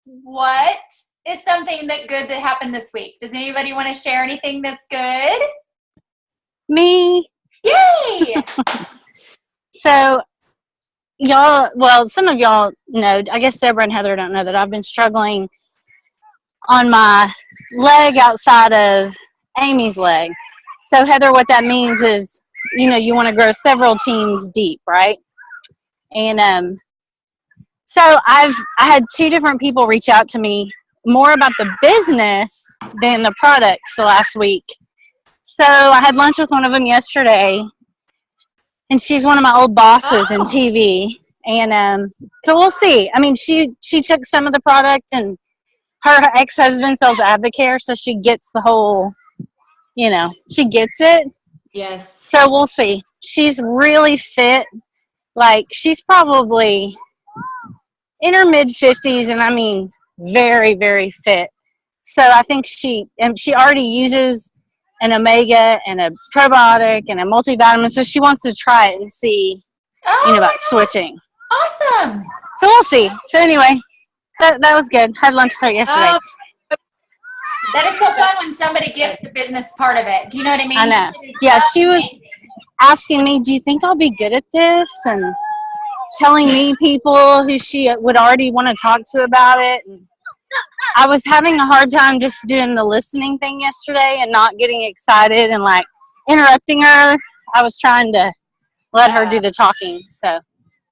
What is something that happened this week? Does anybody want to share anything that's good? Me. Yay! So, some of y'all know, I guess Deborah and Heather don't know that I've been struggling on my leg outside of Amy's leg. So, Heather, what that means is, you want to grow several teams deep, right? And so I had 2 different people reach out to me more about the business than the products the last week. So I had lunch with one of them yesterday, and she's one of my old bosses in TV. And so we'll see. I mean, she took some of the product, and her ex-husband sells Advocare, so she gets the whole, she gets it. Yes. So we'll see. She's really fit. Like, she's probably in her mid-50s, and I mean, very, very fit. So I think she already uses an omega and a probiotic and a multivitamin, so she wants to try it and see, about switching. Awesome. So we'll see. So anyway, that was good. Had lunch with her yesterday. That is so fun when somebody gets the business part of it. Do you know what I mean? I know. Yeah, she was asking me, do you think I'll be good at this? And telling me people who she would already want to talk to about it. And I was having a hard time just doing the listening thing yesterday and not getting excited and like interrupting her. I was trying to let her do the talking. So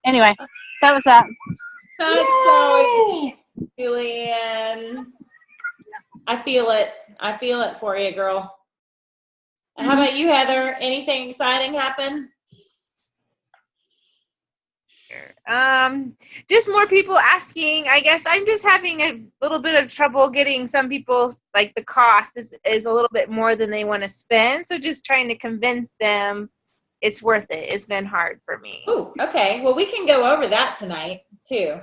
anyway, that was that. That's so Julian. I feel it for you, girl. How about you, Heather? Anything exciting happen? Just more people asking. I guess I'm just having a little bit of trouble getting some people, like, the cost is a little bit more than they want to spend. So just trying to convince them it's worth it. It's been hard for me. Oh, okay. Well, we can go over that tonight too.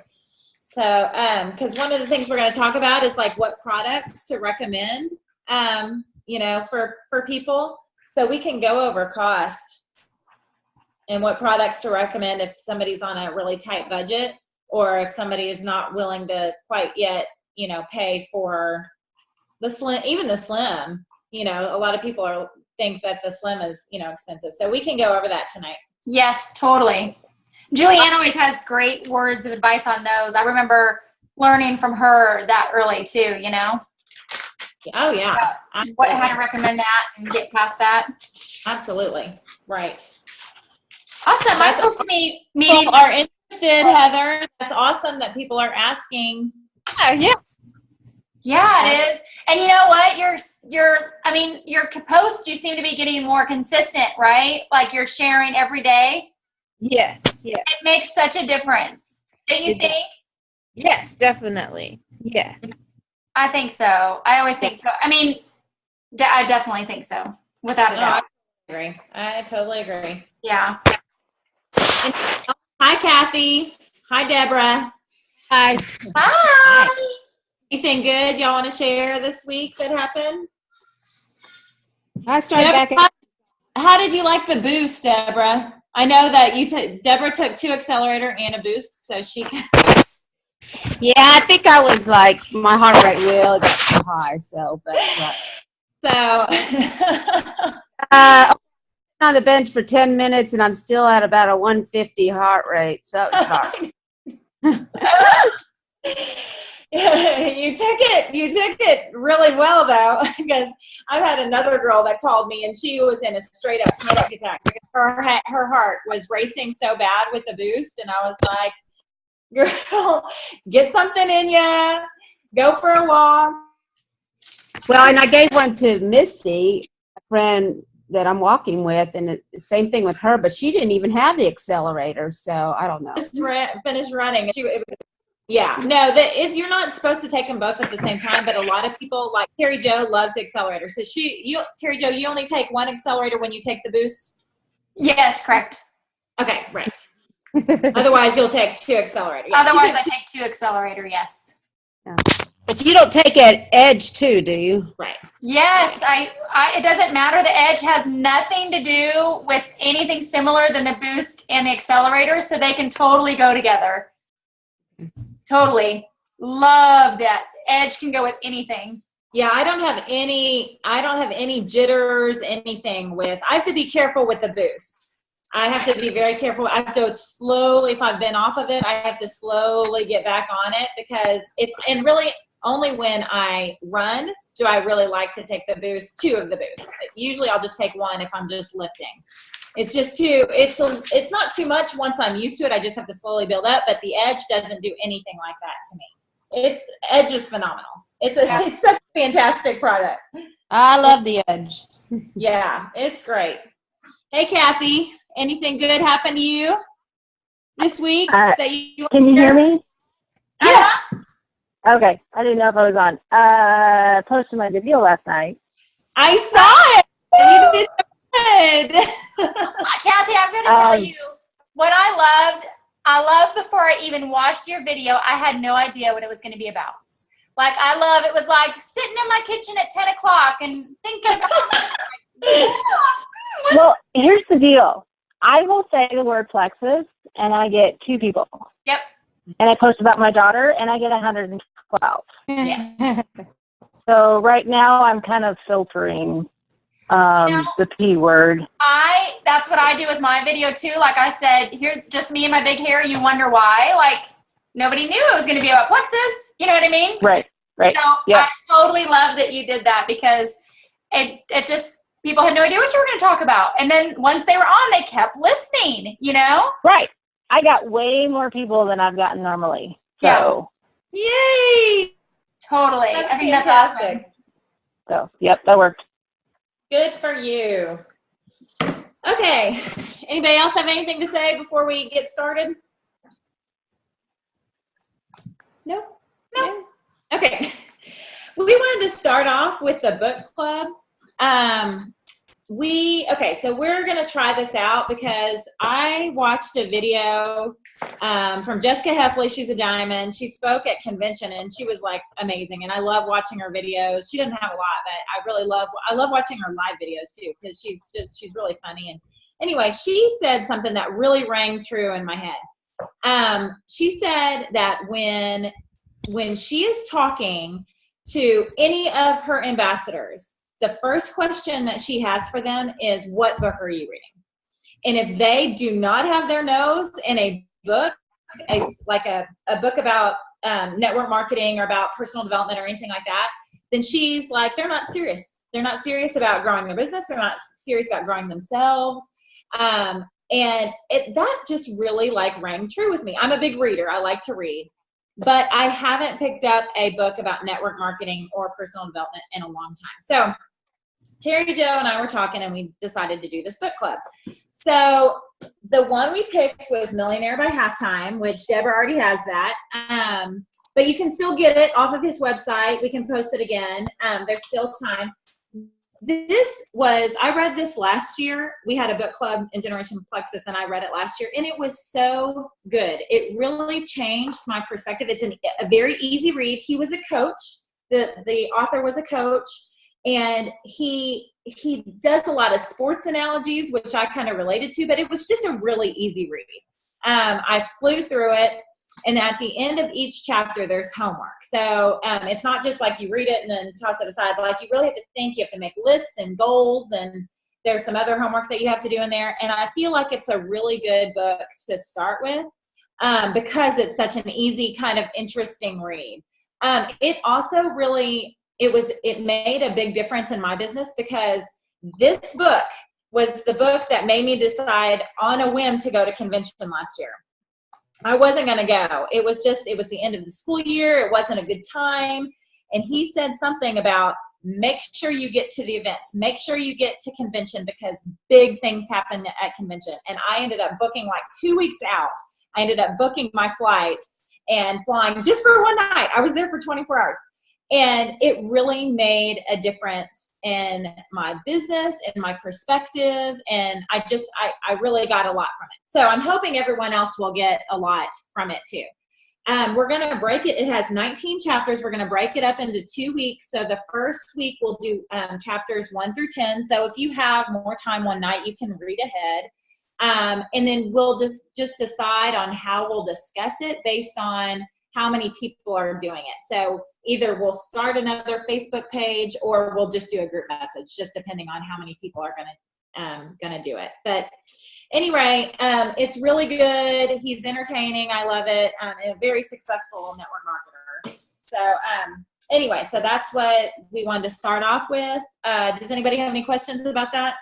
So, because one of the things we're going to talk about is like what products to recommend, for people. So we can go over cost and what products to recommend if somebody's on a really tight budget, or if somebody is not willing to quite yet, pay for the slim, even the slim. A lot of people think that the slim is, expensive. So we can go over that tonight. Yes, totally. Julianne always has great words of advice on those. I remember learning from her that early too, Oh, yeah. How to recommend that and get past that. Absolutely. Right. Awesome. I'm supposed to be meeting. People are interested, Heather. That's awesome that people are asking. Yeah. Yeah, it is. And you know what? Your posts, you seem to be getting more consistent, right? Like you're sharing every day. Yes. Yeah. It makes such a difference. Don't you think? Yes, definitely. Yes. I think so. I always think so. I mean, I definitely think so, without a doubt. I totally agree. Yeah. Hi, Kathy. Hi, Deborah. Hi. Hi. Anything good y'all want to share this week that happened? I started Deborah, how did you like the boost, Deborah? I know that Deborah took 2 accelerator and a boost, so she can. Yeah, I think I was like, my heart rate really got so high. On the bench for 10 minutes, and I'm still at about a 150 heart rate. So it's hard. You took it really well though, because I've had another girl that called me and she was in a straight up panic attack. Her heart was racing so bad with the boost, and I was like, girl, get something in you, go for a walk. Well, and I gave one to Misty, a friend that I'm walking with, and the same thing with her, but she didn't even have the accelerator, so I don't know. Just finished running. You're not supposed to take them both at the same time, but a lot of people, like Terry Jo, loves the accelerator. So Terry Jo, you only take one accelerator when you take the boost? Yes, correct. Okay, right. Otherwise, you'll take 2 accelerators. Otherwise, I take 2 accelerator, yes. Yeah. But you don't take an edge too, do you? Right. Yes, it doesn't matter. The edge has nothing to do with anything similar than the boost and the accelerator, so they can totally go together. Totally. Love that. Edge can go with anything. Yeah, I don't have any jitters, anything with, I have to be careful with the boost. I have to be very careful. I have to slowly, if I've been off of it, I have to slowly get back on it, because and really only when I run do I really like to take the boost, 2 of the boost. Usually I'll just take 1 if I'm just lifting. It's just it's not too much once I'm used to it. I just have to slowly build up, but the Edge doesn't do anything like that to me. Edge is phenomenal. It's such a fantastic product. I love the Edge. Yeah, it's great. Hey, Kathy, anything good happened to you this week? That you Can you hear me? Yeah. Okay. I didn't know if I was on. Posted my video last night. I saw it. You did good. Kathy, I'm going to tell you what I loved before I even watched your video. I had no idea what it was going to be about. Like, it was like sitting in my kitchen at 10 o'clock and thinking about Well, here's the deal. I will say the word Plexus, and I get 2 people. Yep. And I post about my daughter, and I get 112. Yes. So right now I'm kind of filtering the P word. That's what I do with my video too. Like I said, here's just me and my big hair. You wonder why? Like, nobody knew it was going to be about Plexus. You know what I mean? Right. So I totally love that you did that, because it just, people had no idea what you were going to talk about. And then once they were on, they kept listening, you know? Right. I got way more people than I've gotten normally. So. Yeah. Yay. Totally. That's I think fantastic. that's awesome. So, yep, that worked. Good for you. Okay. Anybody else have anything to say before we get started? No? Okay. We wanted to start off with the book club. So we're going to try this out, because I watched a video from Jessica Heffley. She's a diamond. She spoke at convention, and she was like amazing. And I love watching her videos. She doesn't have a lot, but I love watching her live videos too, because she's really funny. And anyway, she said something that really rang true in my head. She said that when she is talking to any of her ambassadors, the first question that she has for them is, what book are you reading? And if they do not have their nose in a book, like a book about network marketing or about personal development or anything like that, then she's like, they're not serious. They're not serious about growing their business. They're not serious about growing themselves. And that just really like rang true with me. I'm a big reader. I like to read. But I haven't picked up a book about network marketing or personal development in a long time. So Terry Jo and I were talking, and we decided to do this book club. So the one we picked was Millionaire by Halftime, which Deborah already has that. But you can still get it off of his website. We can post it again. There's still time. I read this last year. We had a book club in Generation Plexus, and I read it last year, and it was so good. It really changed my perspective. It's a very easy read. He was a coach. The author was a coach, and he does a lot of sports analogies, which I kind of related to, but it was just a really easy read. I flew through it. And at the end of each chapter, there's homework. So it's not just like you read it and then toss it aside. Like, you really have to think. You have to make lists and goals, and there's some other homework that you have to do in there. And I feel like it's a really good book to start with, because it's such an easy, kind of interesting read. It also really, it made a big difference in my business, because this book was the book that made me decide on a whim to go to convention last year. I wasn't going to go. It was the end of the school year. It wasn't a good time. And he said something about, make sure you get to the events. Make sure you get to convention, because big things happen at convention. And I ended up booking like 2 weeks out. I ended up booking my flight and flying just for one night. I was there for 24 hours. And it really made a difference in my business and my perspective. And I really got a lot from it. So I'm hoping everyone else will get a lot from it too. We're going to break it. It has 19 chapters. We're going to break it up into 2 weeks. So the first week we'll do chapters 1 through 10. So if you have more time one night, you can read ahead. And then we'll just decide on how we'll discuss it based on how many people are doing it. So either we'll start another Facebook page or we'll just do a group message, just depending on how many people are gonna do it. But anyway, it's really good. He's entertaining. I love it. And a very successful network marketer. So anyway, so that's what we wanted to start off with. Does anybody have any questions about that?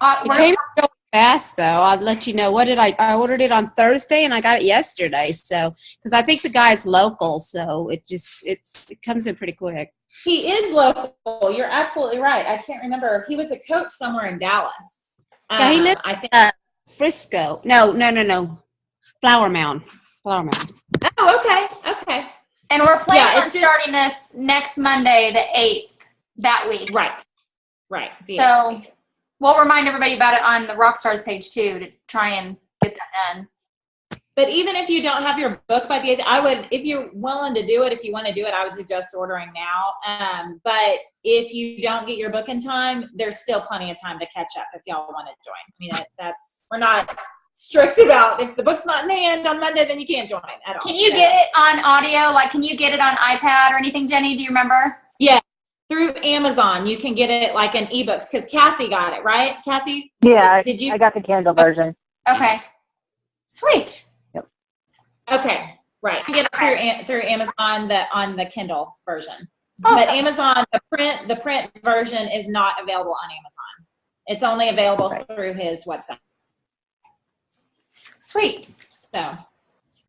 It came really fast, though. I'll let you know. What did I ordered it on Thursday, and I got it yesterday. So, because I think the guy's local, so it comes in pretty quick. He is local. You're absolutely right. I can't remember. He was a coach somewhere in Dallas. Yeah, he lived I think. Frisco. No. Flower Mound. Oh, okay. And we're planning on it's just- starting this next Monday, the 8th, that week. Right. So we'll remind everybody about it on the Rockstars page too, to try and get that done. But even if you don't have your book by the 8th, I would, if you're willing to do it, if you want to do it, I would suggest ordering now. But if you don't get your book in time, there's still plenty of time to catch up if y'all want to join. I mean, we're not strict about if the book's not in hand on Monday, then you can't join at all. Can you get it on audio? Like, can you get it on iPad or anything, Jenny? Do you remember? Yeah. Through Amazon, you can get it like in ebooks, because Kathy got it, right? Kathy? Yeah, Did you? I got the Kindle version. Okay. Sweet. Okay, right. You get it through Amazon on the Kindle version. Awesome. But Amazon, the print version is not available on Amazon. It's only available through his website. Sweet. So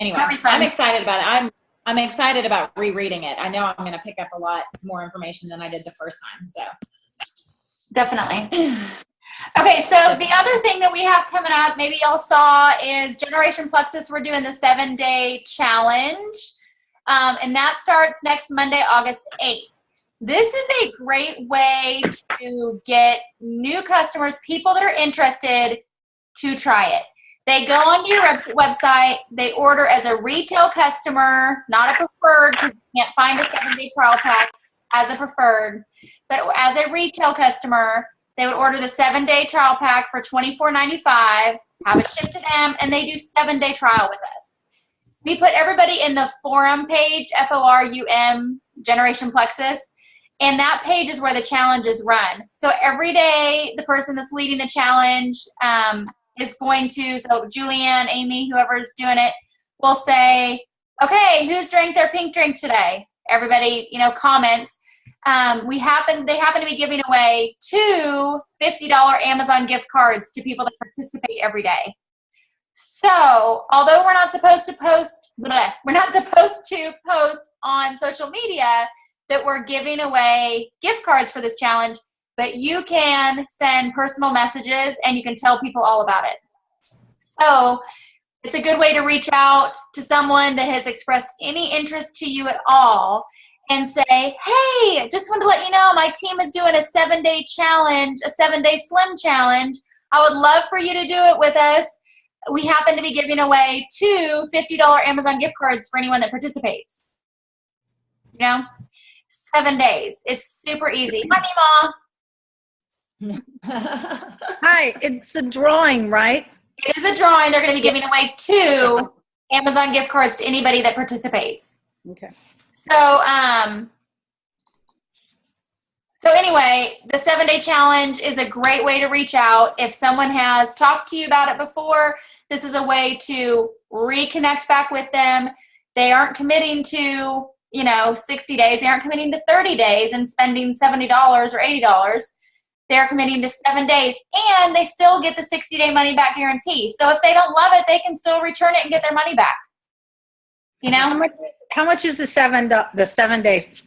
anyway, That'll be fun. I'm excited about it. I'm excited about rereading it. I know I'm going to pick up a lot more information than I did the first time. So Definitely. Okay, so the other thing that we have coming up, maybe y'all saw, is Generation Plexus. We're doing the 7-day challenge, and that starts next Monday, August 8th. This is a great way to get new customers, people that are interested, to try it. They go onto your website, they order as a retail customer, not a preferred, because you can't find a 7-day trial pack as a preferred, but as a retail customer, they would order the 7-day trial pack for $24.95, have it shipped to them, and they do 7-day trial with us. We put everybody in the forum page, FORUM, Generation Plexus, and that page is where the challenge is run. So every day, the person that's leading the challenge is going to, so Julianne, Amy, whoever's doing it, will say, okay, who's drank their pink drink today? Everybody, comments. They happen to be giving away 2 $50 Amazon gift cards to people that participate every day. So, although we're not supposed to post on social media that we're giving away gift cards for this challenge, but you can send personal messages and you can tell people all about it. So, it's a good way to reach out to someone that has expressed any interest to you at all and say, hey, just wanted to let you know my team is doing a 7-day challenge, a 7-day slim challenge. I would love for you to do it with us. We happen to be giving away 2 $50 Amazon gift cards for anyone that participates. 7 days. It's super easy. Hi, Mima. Hi, it's a drawing, right? It is a drawing. They're going to be giving away 2 Amazon gift cards to anybody that participates. Okay. So anyway, the 7-day challenge is a great way to reach out. If someone has talked to you about it before, this is a way to reconnect back with them. They aren't committing to, 60 days. They aren't committing to 30 days and spending $70 or $80. They're committing to 7 days, and they still get the 60-day money back guarantee. So if they don't love it, they can still return it and get their money back. How much is the 7 day?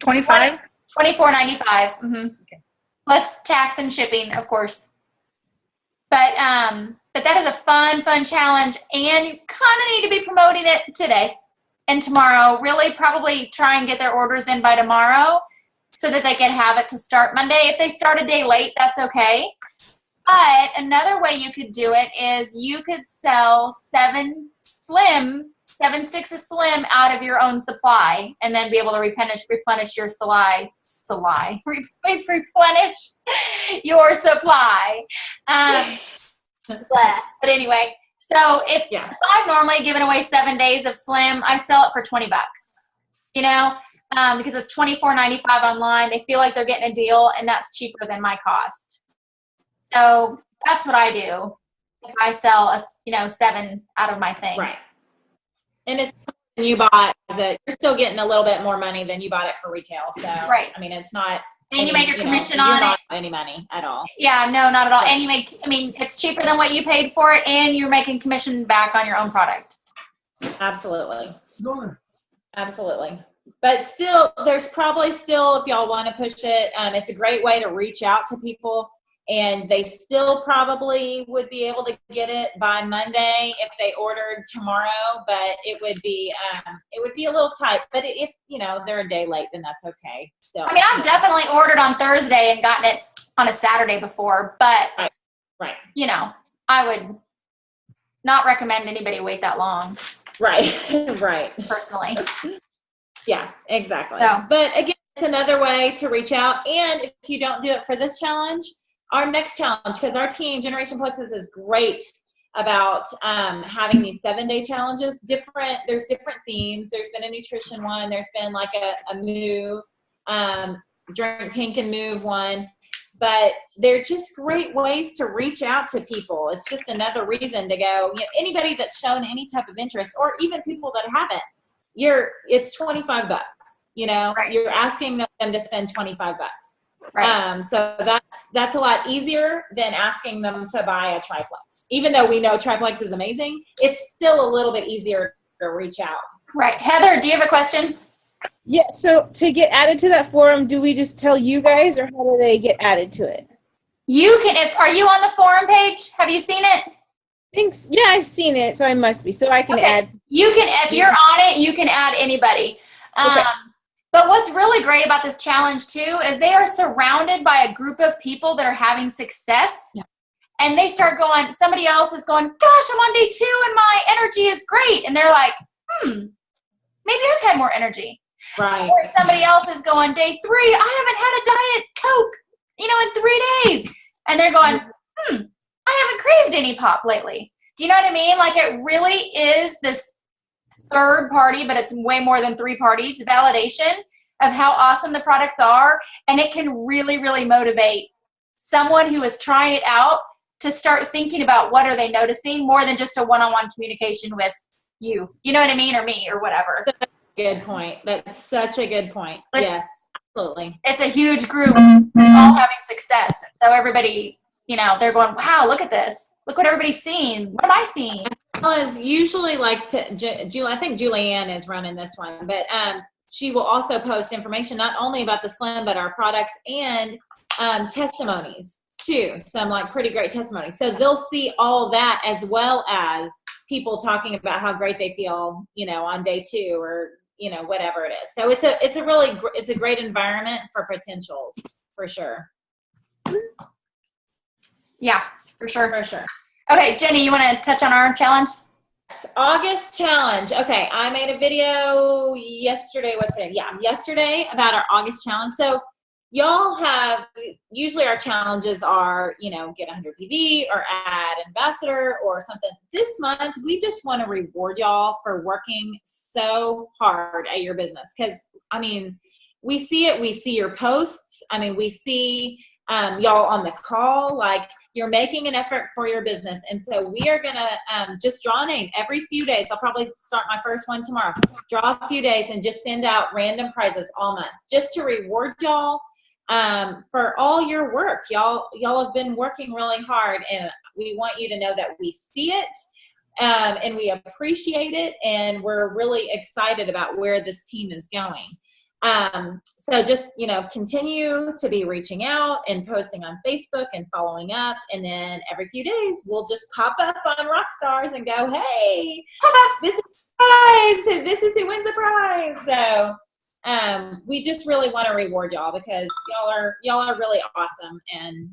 25? $24.95. Okay. Plus tax and shipping, of course. But that is a fun challenge, and you kind of need to be promoting it today and tomorrow. Really, probably try and get their orders in by tomorrow so that they can have it to start Monday. If they start a day late, that's okay. But another way you could do it is you could sell 7 sticks of Slim out of your own supply, and then be able to replenish your replenish your supply. But anyway, So if Yeah. I'm normally giving away 7 days of Slim, I sell it for $20. You know, because it's $24.95 online. They feel like they're getting a deal, and that's cheaper than my cost. So that's what I do if I sell 7 out of my thing. Right. And it's you bought you're still getting a little bit more money than you bought it for retail. So Right. I mean, it's not. And you make your commission you're on not it. any money at all. Yeah, no, not at all. And it's cheaper than what you paid for it, and you're making commission back on your own product. Absolutely. Absolutely. But still, there's probably still, if y'all want to push it, it's a great way to reach out to people, and they still probably would be able to get it by Monday if they ordered tomorrow, but it would be a little tight. But if, they're a day late, then that's okay. So I mean, I've definitely ordered on Thursday and gotten it on a Saturday before, but Right. I would not recommend anybody wait that long, Right. Right. personally. Yeah, exactly. So. But again, it's another way to reach out. And if you don't do it for this challenge, our next challenge, because our team, Generation Plexus, is great about having these 7-day challenges. There's different themes. There's been a nutrition one. There's been like a move, drink pink and move one. But they're just great ways to reach out to people. It's just another reason to go. Anybody that's shown any type of interest, or even people that haven't, it's $25. Right. You're asking them to spend $25. Right. So that's a lot easier than asking them to buy a triplex. Even though we know triplex is amazing, it's still a little bit easier to reach out. Right. Heather, do you have a question? Yeah, so to get added to that forum, do we just tell you guys, or how do they get added to it? You can. Are you on the forum page? Have you seen it? Thanks. Yeah, I've seen it, so I must be. So I can add. You can, if you're on it, you can add anybody. Okay. But what's really great about this challenge too is they are surrounded by a group of people that are having success. Yeah. And they start going, somebody else is going, gosh, I'm on day 2 and my energy is great. And they're like, maybe I've had more energy. Right. Or somebody else is going, day 3, I haven't had a Diet Coke, in 3 days. And they're going, I haven't craved any pop lately. Do you know what I mean? Like, it really is this third party, but it's way more than 3 parties, validation of how awesome the products are. And it can really, really motivate someone who is trying it out to start thinking about what are they noticing more than just a one-on-one communication with you. You know what I mean? Or me or whatever. Good point. That's such a good point. Yes, absolutely. It's a huge group that's all having success. So everybody, they're going, wow, look at this. Look what everybody's seeing. What am I seeing? As usually I think Julianne is running this one, but she will also post information not only about the Slim, but our products and testimonies too. Some pretty great testimonies. So they'll see all that, as well as people talking about how great they feel, on day 2 or, whatever it is. So it's a great environment for potentials, for sure. Yeah, for sure. For sure. Okay, Jenny, you want to touch on our challenge? August challenge. Okay, I made a video yesterday. Yesterday about our August challenge. So y'all have, usually our challenges are, get 100 PV or add ambassador or something. This month, we just want to reward y'all for working so hard at your business. Because, we see it. We see your posts. We see y'all on the call. You're making an effort for your business. And so we are going to just draw a name every few days. I'll probably start my first one tomorrow. Draw a few days and just send out random prizes all month just to reward y'all for all your work. Y'all have been working really hard, and we want you to know that we see it and we appreciate it, and we're really excited about where this team is going. So just, continue to be reaching out and posting on Facebook and following up. And then every few days we'll just pop up on Rockstars and go, hey, this is a prize. This is who wins a prize. So, we just really want to reward y'all because y'all are really awesome. And,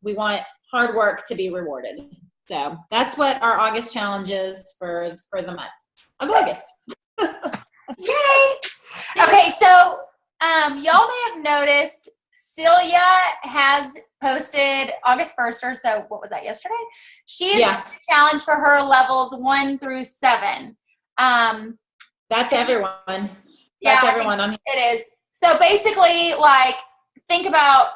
we want hard work to be rewarded. So that's what our August challenge is for the month of August. Yay! Okay, so y'all may have noticed Celia has posted August 1st or so. What was that, yesterday? She's challenged for her levels 1 through 7. That's everyone. Yeah, That's everyone on here. It is. So basically, like, think about,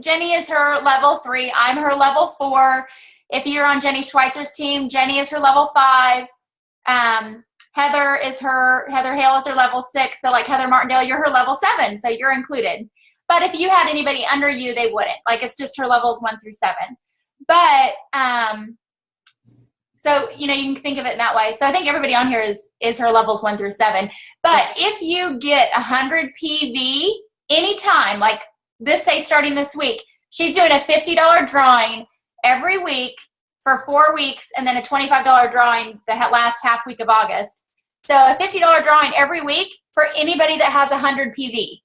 Jenny is her level 3. I'm her level 4. If you're on Jenny Schweitzer's team, Jenny is her level 5. Heather Hale is her level 6. So like Heather Martindale, you're her level 7. So you're included. But if you had anybody under you, they wouldn't. Like, it's just her levels 1 through 7. But, so, you know, you can think of it in that way. So I think everybody on here is her levels 1 through 7. But if you get 100 PV anytime, like this, say starting this week, she's doing a $50 drawing every week for 4 weeks, and then a $25 drawing the last half week of August. So a $50 drawing every week for anybody that has 100 PV.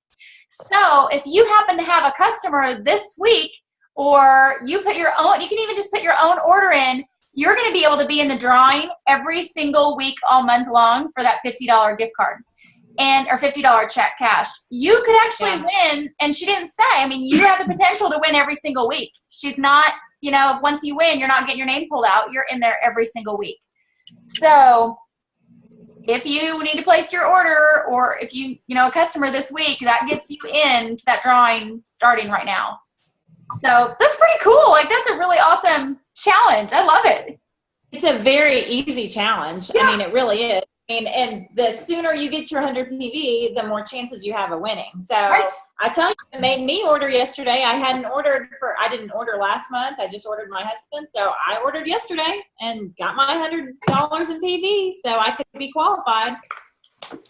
So if you happen to have a customer this week, or you put your own, you can even just put your own order in, you're going to be able to be in the drawing every single week all month long for that $50 gift card or $50 check cash. You could actually win, and she didn't say, I mean, you have the potential to win every single week. She's not, you know, once you win, you're not getting your name pulled out. You're in there every single week. So if you need to place your order, or if you know, a customer this week, that gets you into that drawing starting right now. So that's pretty cool. Like, that's a really awesome challenge. I love it. It's a very easy challenge. Yeah. I mean, it really is. And the sooner you get your 100 PV, the more chances you have of winning. So I tell you, it made me order yesterday. I didn't order last month. I just ordered my husband. So I ordered yesterday and got my $100 in PV, so I could be qualified.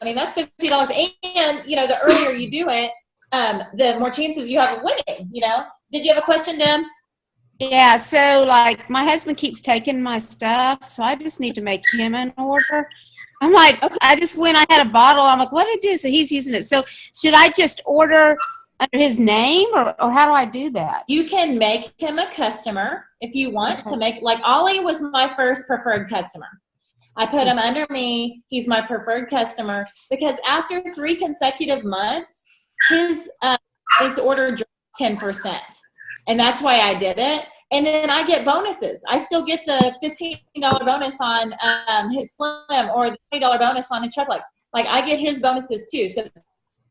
I mean, that's $50. And, you know, the earlier you do it, the more chances you have of winning, you know. Did you have a question, Deb? Yeah, so like my husband keeps taking my stuff, so I just need to make him an order. I'm like, I had a bottle. I'm like, what did I do? So he's using it. So should I just order under his name, or how do I do that? You can make him a customer if you want to make, like Ollie was my first preferred customer. I put him under me. He's my preferred customer because after 3 consecutive months, his order dropped 10%. And that's why I did it. And then I get bonuses. I still get the $15 bonus on his Slim, or the $20 bonus on his Triplex. Like, I get his bonuses too. So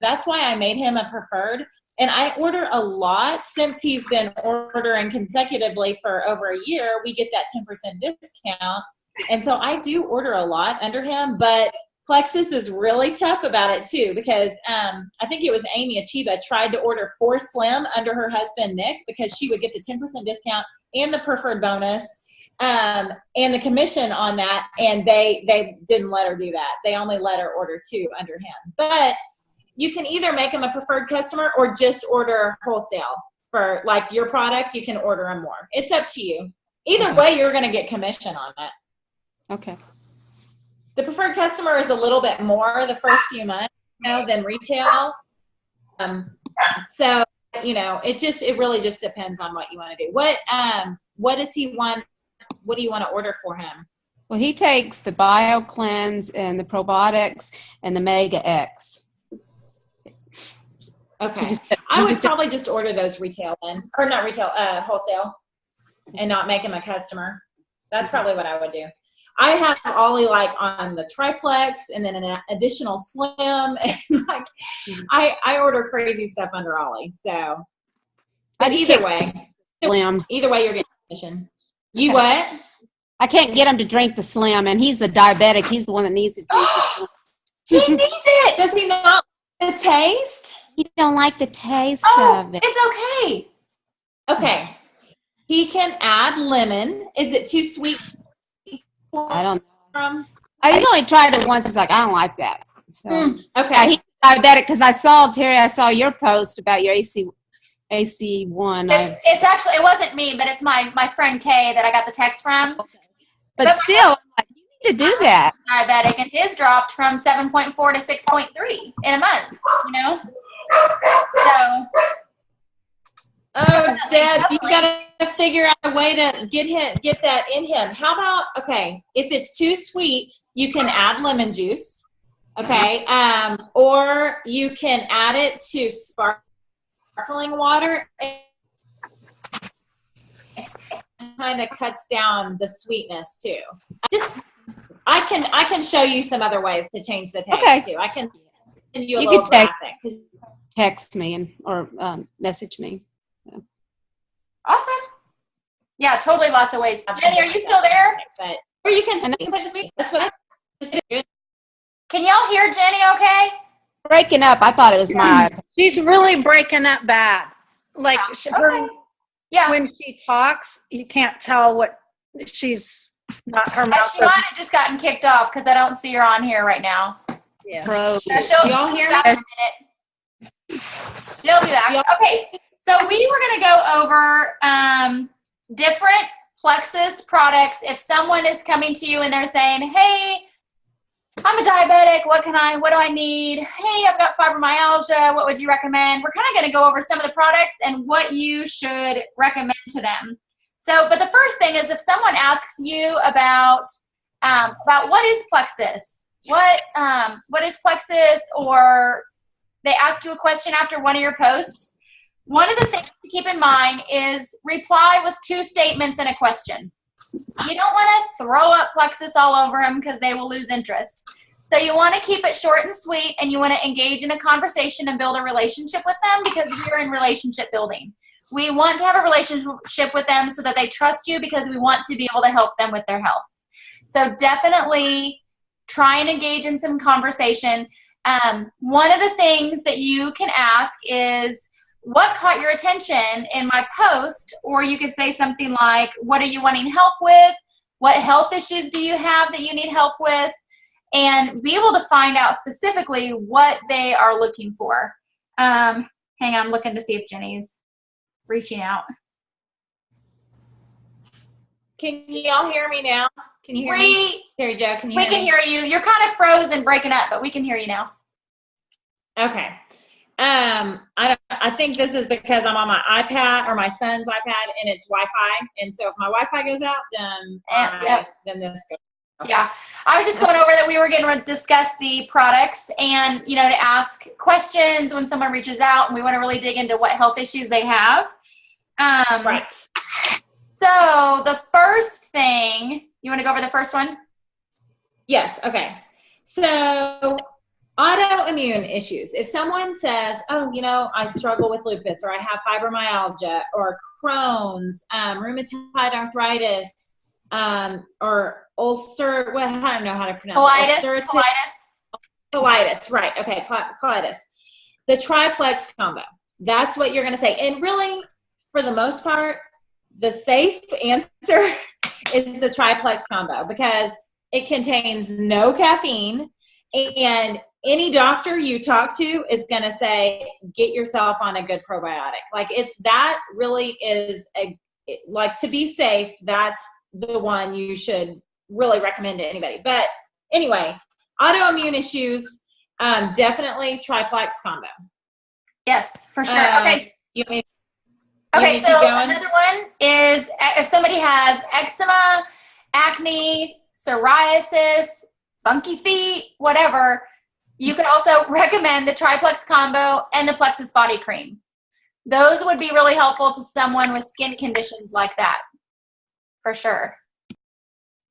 that's why I made him a preferred. And I order a lot since he's been ordering consecutively for over a year. We get that 10% discount. And so I do order a lot under him, but Plexus is really tough about it too, because I think it was Amy Achiba tried to order 4 Slim under her husband Nick because she would get the 10% discount and the preferred bonus and the commission on that, and they didn't let her do that. They only let her order 2 under him. But you can either make him a preferred customer or just order wholesale for like your product. You can order them more. It's up to you. Either way, you're going to get commission on it. Okay. The preferred customer is a little bit more the first few months, you know, than retail. So, you know, it really just depends on what you want to do. What does he want? What do you want to order for him? Well, he takes the BioCleanse and the probiotics and the Mega X. Okay. I would probably just order those retail then, or not retail, wholesale, and not make him a customer. That's probably what I would do. I have Ollie like on the Triplex and then an additional Slim, and like I order crazy stuff under Ollie. So, but either way, Slim. Either way, you're getting commission. You what? I can't get him to drink the Slim, and he's the diabetic. He's the one that needs to drink the Slim. He needs it. Does he not like the taste? He don't like the taste of it. It's okay. Okay. He can add lemon. Is it too sweet? I don't know. He's only tried it once. He's like, I don't like that. So, okay. He's diabetic because I saw your post about your AC1. It's actually, it wasn't me, but it's my friend Kay that I got the text from. But still, you need to do that. Diabetic, and his dropped from 7.4 to 6.3 in a month, you know? So. Oh, Deb, you got to figure out a way to get that in him. How about, okay, if it's too sweet, you can add lemon juice, okay? Or you can add it to sparkling sparkling water, it kind of cuts down the sweetness too. I can show you some other ways to change the taste Okay. too. I can send you a You little could take- graphic. Text me or message me. Awesome. Yeah, totally. Lots of ways. Jenny, are you still there? But, or you can that's what I did. Can y'all hear Jenny okay? Breaking up. I thought it was my. She's really breaking up bad. Like Okay. Yeah. when she talks, you can't tell what she's not her mouth. She might have just gotten kicked off because I don't see her on here right now. Yeah. Pro. Y'all hear me? Back in a minute. She'll be back. Okay. So we were going to go over different Plexus products. If someone is coming to you and they're saying, hey, I'm a diabetic. What do I need? Hey, I've got fibromyalgia. What would you recommend? We're kind of going to go over some of the products and what you should recommend to them. So, but the first thing is if someone asks you about what is Plexus, what is Plexus, or they ask you a question after one of your posts, one of the things to keep in mind is reply with 2 statements and a question. You don't want to throw up Plexus all over them because they will lose interest. So you want to keep it short and sweet, and you want to engage in a conversation and build a relationship with them because we're in relationship building. We want to have a relationship with them so that they trust you because we want to be able to help them with their health. So definitely try and engage in some conversation. One of the things that you can ask is, what caught your attention in my post? Or you could say something like, what are you wanting help with? What health issues do you have that you need help with? And be able to find out specifically what they are looking for. Hang on, I'm looking to see if Jenny's reaching out. Can y'all hear me now? Can you hear me? Terry Jo, can you We hear can me? hear you. You're kind of frozen, breaking up, but we can hear you now. Okay. I think this is because I'm on my iPad or my son's iPad and it's Wi-Fi. And so if my Wi-Fi goes out, then this goes. Okay. Yeah, I was just going over that we were going to discuss the products and, to ask questions when someone reaches out, and we want to really dig into what health issues they have. Right. So the first thing, you want to go over the first one? Yes. Okay. So autoimmune issues. If someone says, oh, I struggle with lupus, or I have fibromyalgia, or Crohn's, rheumatoid arthritis, or ulcer, I don't know how to pronounce it. Colitis, right. Okay, colitis. The triplex combo. That's what you're going to say. And really, for the most part, the safe answer is the triplex combo because it contains no caffeine, and any doctor you talk to is going to say, get yourself on a good probiotic. Like that really is to be safe, that's the one you should really recommend to anybody. But anyway, autoimmune issues, definitely triplex combo. Yes, for sure. Okay. So keep going? another one is if somebody has eczema, acne, psoriasis, funky feet, whatever, you can also recommend the triplex combo and the Plexus body cream. Those would be really helpful to someone with skin conditions like that, for sure.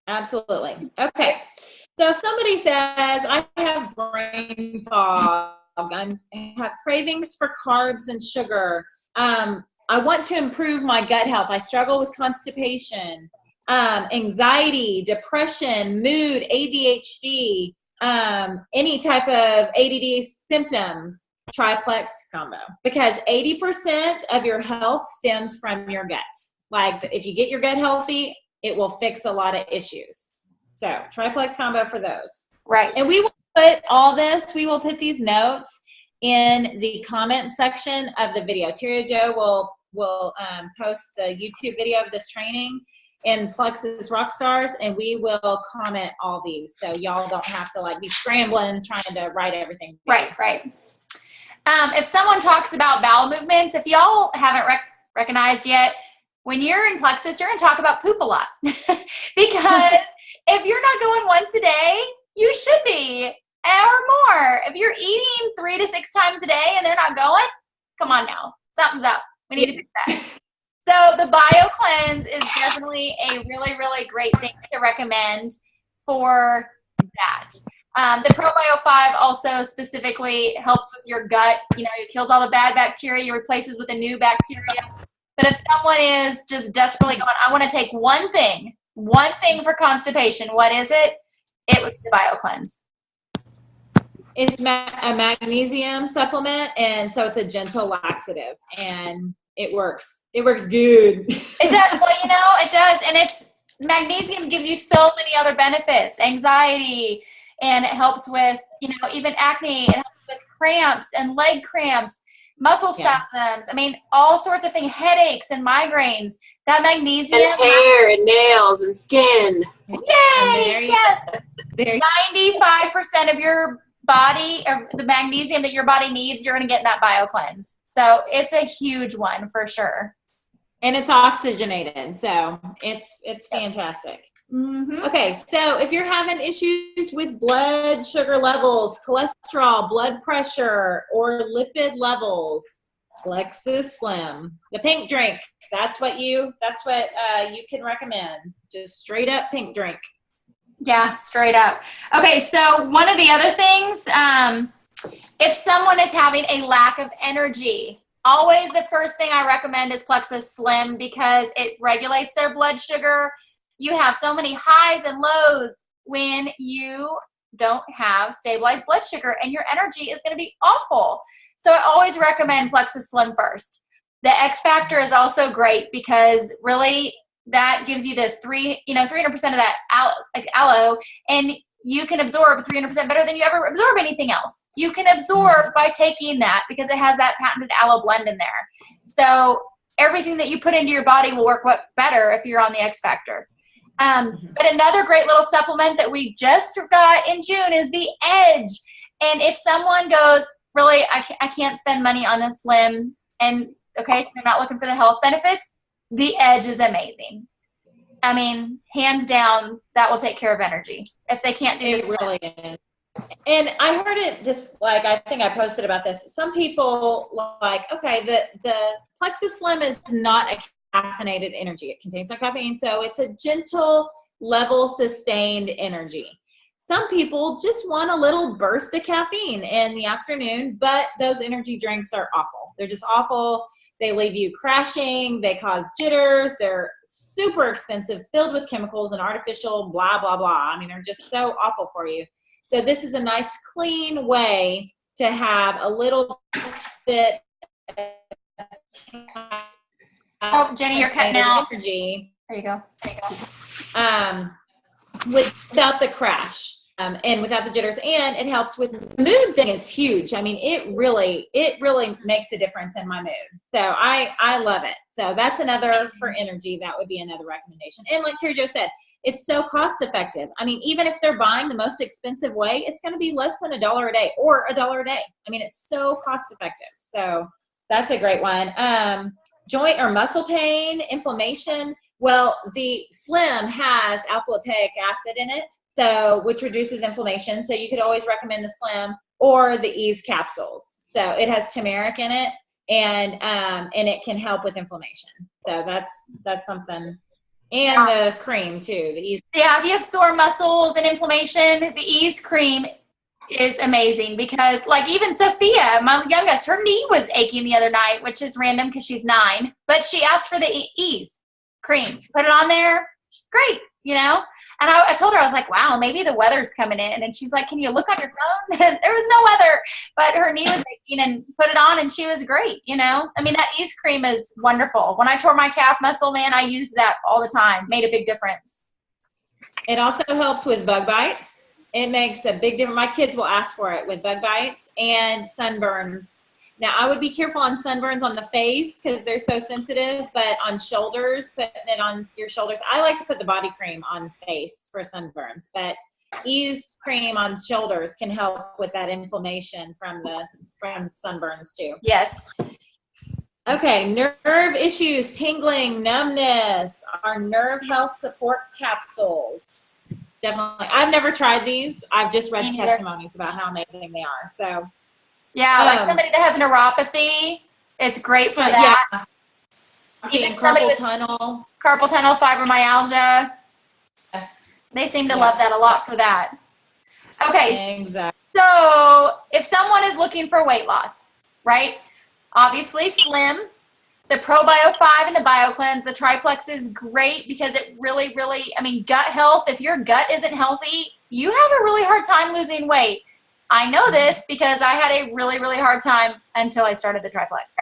Absolutely. Okay. So if somebody says, I have brain fog, I have cravings for carbs and sugar, I want to improve my gut health, I struggle with constipation, anxiety, depression, mood, ADHD, any type of ADD symptoms, triplex combo, because 80% of your health stems from your gut. Like if you get your gut healthy, it will fix a lot of issues. So triplex combo for those. Right. And we will put these notes in the comment section of the video. Terry Jo will post the YouTube video of this training in Plexus Rockstars, and we will comment all these. So y'all don't have to be scrambling trying to write everything down. Right. If someone talks about bowel movements, if y'all haven't recognized yet, when you're in Plexus, you're going to talk about poop a lot. Because if you're not going once a day, you should be, or more. If you're eating 3 to 6 times a day and they're not going, come on now. Something's up. We need to fix that. So the Bio Cleanse is definitely a really, really great thing to recommend for that. The ProBio 5 also specifically helps with your gut. You know, it kills all the bad bacteria, replaces with a new bacteria. But if someone is just desperately going, I want to take one thing for constipation, what is it? It would be the Bio Cleanse. It's a magnesium supplement, and so it's a gentle laxative, and it works. It works good. It does. Well, you know, it does. And magnesium gives you so many other benefits, anxiety, and it helps with, you know, even acne. It helps with cramps and leg cramps, muscle spasms. I mean, all sorts of things, headaches and migraines. That magnesium. And hair and nails and skin. Yay! Yes. 95% of your body, or the magnesium that your body needs, you're going to get in that Bio Cleanse. So it's a huge one for sure. And it's oxygenated, so it's fantastic. Mm-hmm. Okay, so if you're having issues with blood sugar levels, cholesterol, blood pressure, or lipid levels, Plexus Slim, the pink drink, that's what you can recommend. Just straight up pink drink. Yeah, straight up. Okay, so one of the other things, if someone is having a lack of energy, always the first thing I recommend is Plexus Slim because it regulates their blood sugar. You have so many highs and lows when you don't have stabilized blood sugar, and your energy is going to be awful. So I always recommend Plexus Slim first. The X Factor is also great because really that gives you the 300% of that aloe, and you can absorb 300% better than you ever absorb anything else. You can absorb by taking that because it has that patented aloe blend in there. So everything that you put into your body will work better if you're on the X Factor. But another great little supplement that we just got in June is the Edge. And if someone goes, really, I can't spend money on a Slim, and okay, so you're not looking for the health benefits, the Edge is amazing. I mean, hands down, that will take care of energy. If they can't do this. It really is. And I heard it just like, I think I posted about this. Some people like, okay, the Plexus Slim is not a caffeinated energy. It contains no caffeine, so it's a gentle, level, sustained energy. Some people just want a little burst of caffeine in the afternoon, but those energy drinks are awful. They're just awful. They leave you crashing. They cause jitters. They're super expensive, filled with chemicals and artificial blah, blah, blah. I mean, they're just so awful for you. So this is a nice, clean way to have a little bit of Oh, Jenny, you're cutting out. Energy. There you go. Without the crash. And without the jitters, and it helps with mood thing is huge. I mean, it really makes a difference in my mood. So I love it. So that's another for energy. That would be another recommendation. And like Terry Jo said, it's so cost effective. I mean, even if they're buying the most expensive way, it's going to be less than $1 a day or $1 a day. I mean, it's so cost effective. So that's a great one. Joint or muscle pain, inflammation. Well, the Slim has alpha-lipoic acid in it, so which reduces inflammation. So you could always recommend the Slim or the Ease capsules. So it has turmeric in it, and it can help with inflammation. So that's something. And the cream too, the Ease. Yeah, if you have sore muscles and inflammation, the Ease cream is amazing because, like, even Sophia, my youngest, her knee was aching the other night, which is random because she's 9, but she asked for the Ease cream. Put it on there, great, you know. And I told her, I was like, wow, maybe the weather's coming in. And she's like, can you look on your phone? There was no weather, but her knee was aching, and put it on, and she was great, you know. I mean, that Ease cream is wonderful. When I tore my calf muscle, man, I used that all the time. Made a big difference. It also helps with bug bites. It makes a big difference. My kids will ask for it with bug bites and sunburns. Now, I would be careful on sunburns on the face because they're so sensitive, but on shoulders, putting it on your shoulders. I like to put the body cream on face for sunburns, but Ease cream on shoulders can help with that inflammation from sunburns too. Yes. Okay, nerve issues, tingling, numbness, our nerve health support capsules. Definitely. I've never tried these. I've just read testimonies about how amazing they are. So yeah, like somebody that has neuropathy, It's great for But that. yeah. Even Even somebody carpal with- tunnel. Carpal tunnel, fibromyalgia. Yes. They seem to Yeah. love that a lot for that. Okay, Exactly. so if someone is looking for weight loss, right? Obviously Slim, the ProBio 5 and the BioCleanse, the Triplex is great because it really, I mean, gut health, if your gut isn't healthy, you have a really hard time losing weight. I know this because I had a really, hard time until I started the Triplex.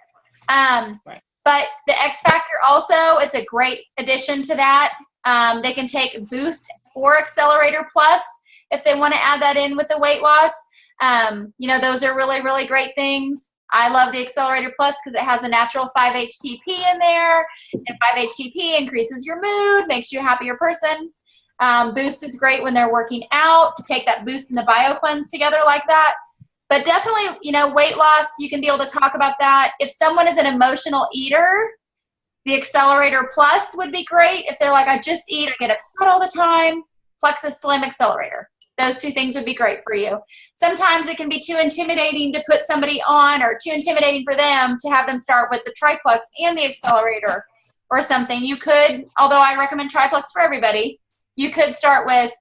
Right. But the X Factor also, it's a great addition to that. They can take Boost or Accelerator Plus if they want to add that in with the weight loss. You know, those are really great things. I love the Accelerator Plus because it has the natural 5-HTP in there. And 5-HTP increases your mood, makes you a happier person. Boost is great when they're working out, to take that Boost and the BioCleanse together like that. But definitely, you know, weight loss, you can be able to talk about that. If someone is an emotional eater, the Accelerator Plus would be great. If they're like, I just eat, I get upset all the time, Plexus Slim Accelerator. Those two things would be great for you. Sometimes it can be too intimidating to put somebody on, or too intimidating for them to have them start with the Triplex and the Accelerator or something. You could, although I recommend Triplex for everybody, you could start with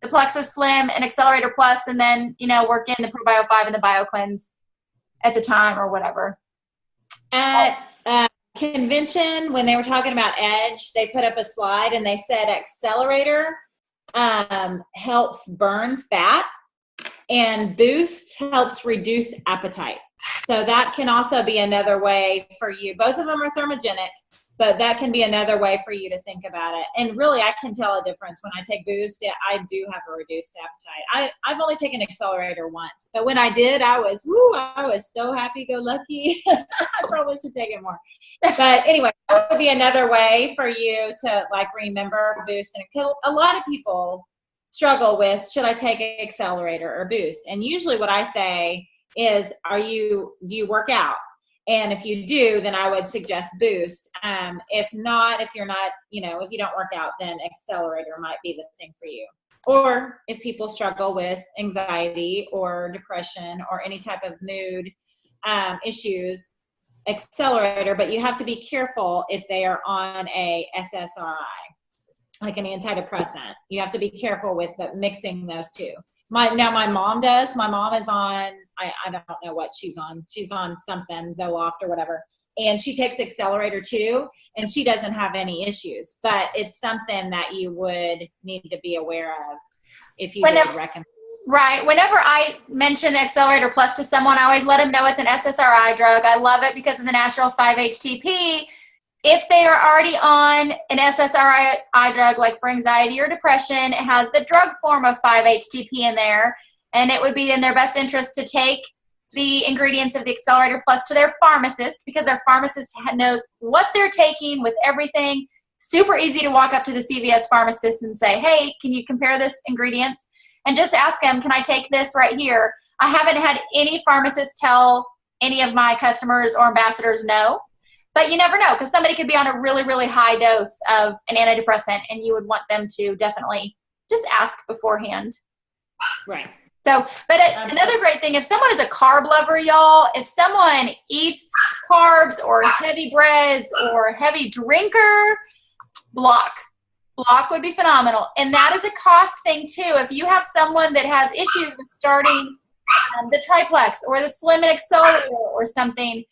the Plexus Slim and Accelerator Plus, and then, you know, work in the ProBio 5 and the BioCleanse at the time or whatever. At convention, when they were talking about Edge, they put up a slide and they said Accelerator helps burn fat, and Boost helps reduce appetite. So that can also be another way for you. Both of them are thermogenic, but that can be another way for you to think about it. And really, I can tell a difference when I take Boost. Yeah, I do have a reduced appetite. I've only taken Accelerator once, but when I did, I was so happy-go-lucky. I probably should take it more. But anyway, that would be another way for you to like remember Boost. And a lot of people struggle with, should I take Accelerator or Boost? And usually what I say is, do you work out? And if you do, then I would suggest Boost. If not, if you're not, you know, if you don't work out, then Accelerator might be the thing for you. Or if people struggle with anxiety or depression or any type of mood issues, Accelerator, but you have to be careful if they are on a SSRI, like an antidepressant. You have to be careful with mixing those two. My mom does. My mom is on, I don't know what she's on. She's on something, Zoloft or whatever. And she takes Accelerator too, and she doesn't have any issues. But it's something that you would need to be aware of if you did recommend. Right. Whenever I mention the Accelerator Plus to someone, I always let them know it's an SSRI drug. I love it because of the natural 5-HTP. If they are already on an SSRI drug, like for anxiety or depression, it has the drug form of 5-HTP in there, and it would be in their best interest to take the ingredients of the Accelerator Plus to their pharmacist, because their pharmacist knows what they're taking with everything. Super easy to walk up to the CVS pharmacist and say, hey, can you compare this ingredients? And just ask them, can I take this right here? I haven't had any pharmacist tell any of my customers or ambassadors no. But you never know, because somebody could be on a really high dose of an antidepressant, and you would want them to definitely just ask beforehand. Right. So, but another great thing, if someone is a carb lover, y'all, if someone eats carbs or heavy breads or heavy drinker, Block would be phenomenal. And that is a cost thing too. If you have someone that has issues with starting the Triplex or the Slim and Accelerator or something,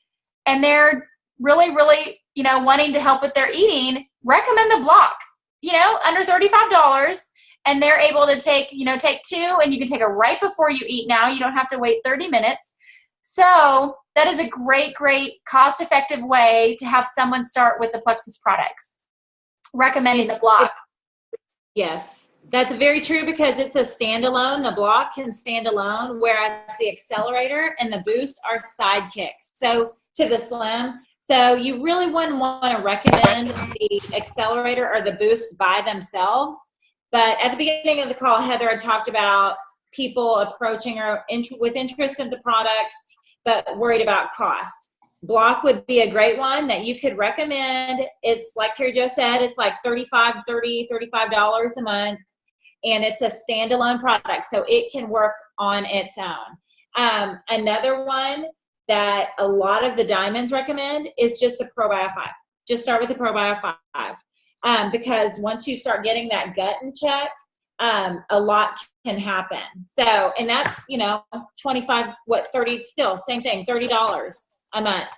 and they're really, you know, wanting to help with their eating, recommend the Block, you know, under $35, and they're able to take two, and you can take it right before you eat now. You don't have to wait 30 minutes. So that is a great cost-effective way to have someone start with the Plexus products. Recommending the Block. Yes, that's very true, because it's a standalone. The Block can stand alone, whereas the Accelerator and the Boost are sidekicks. So to the Slim. So you really wouldn't want to recommend the Accelerator or the Boost by themselves. But at the beginning of the call, Heather had talked about people approaching her with interest in the products, but worried about cost. Block would be a great one that you could recommend. It's like Terry Jo said, it's like $35 a month, and it's a standalone product, so it can work on its own. Another one that a lot of the diamonds recommend is just the ProBio 5. Just start with the ProBio 5. Because once you start getting that gut in check, a lot can happen. So, and that's, 30, still same thing, $30 a month.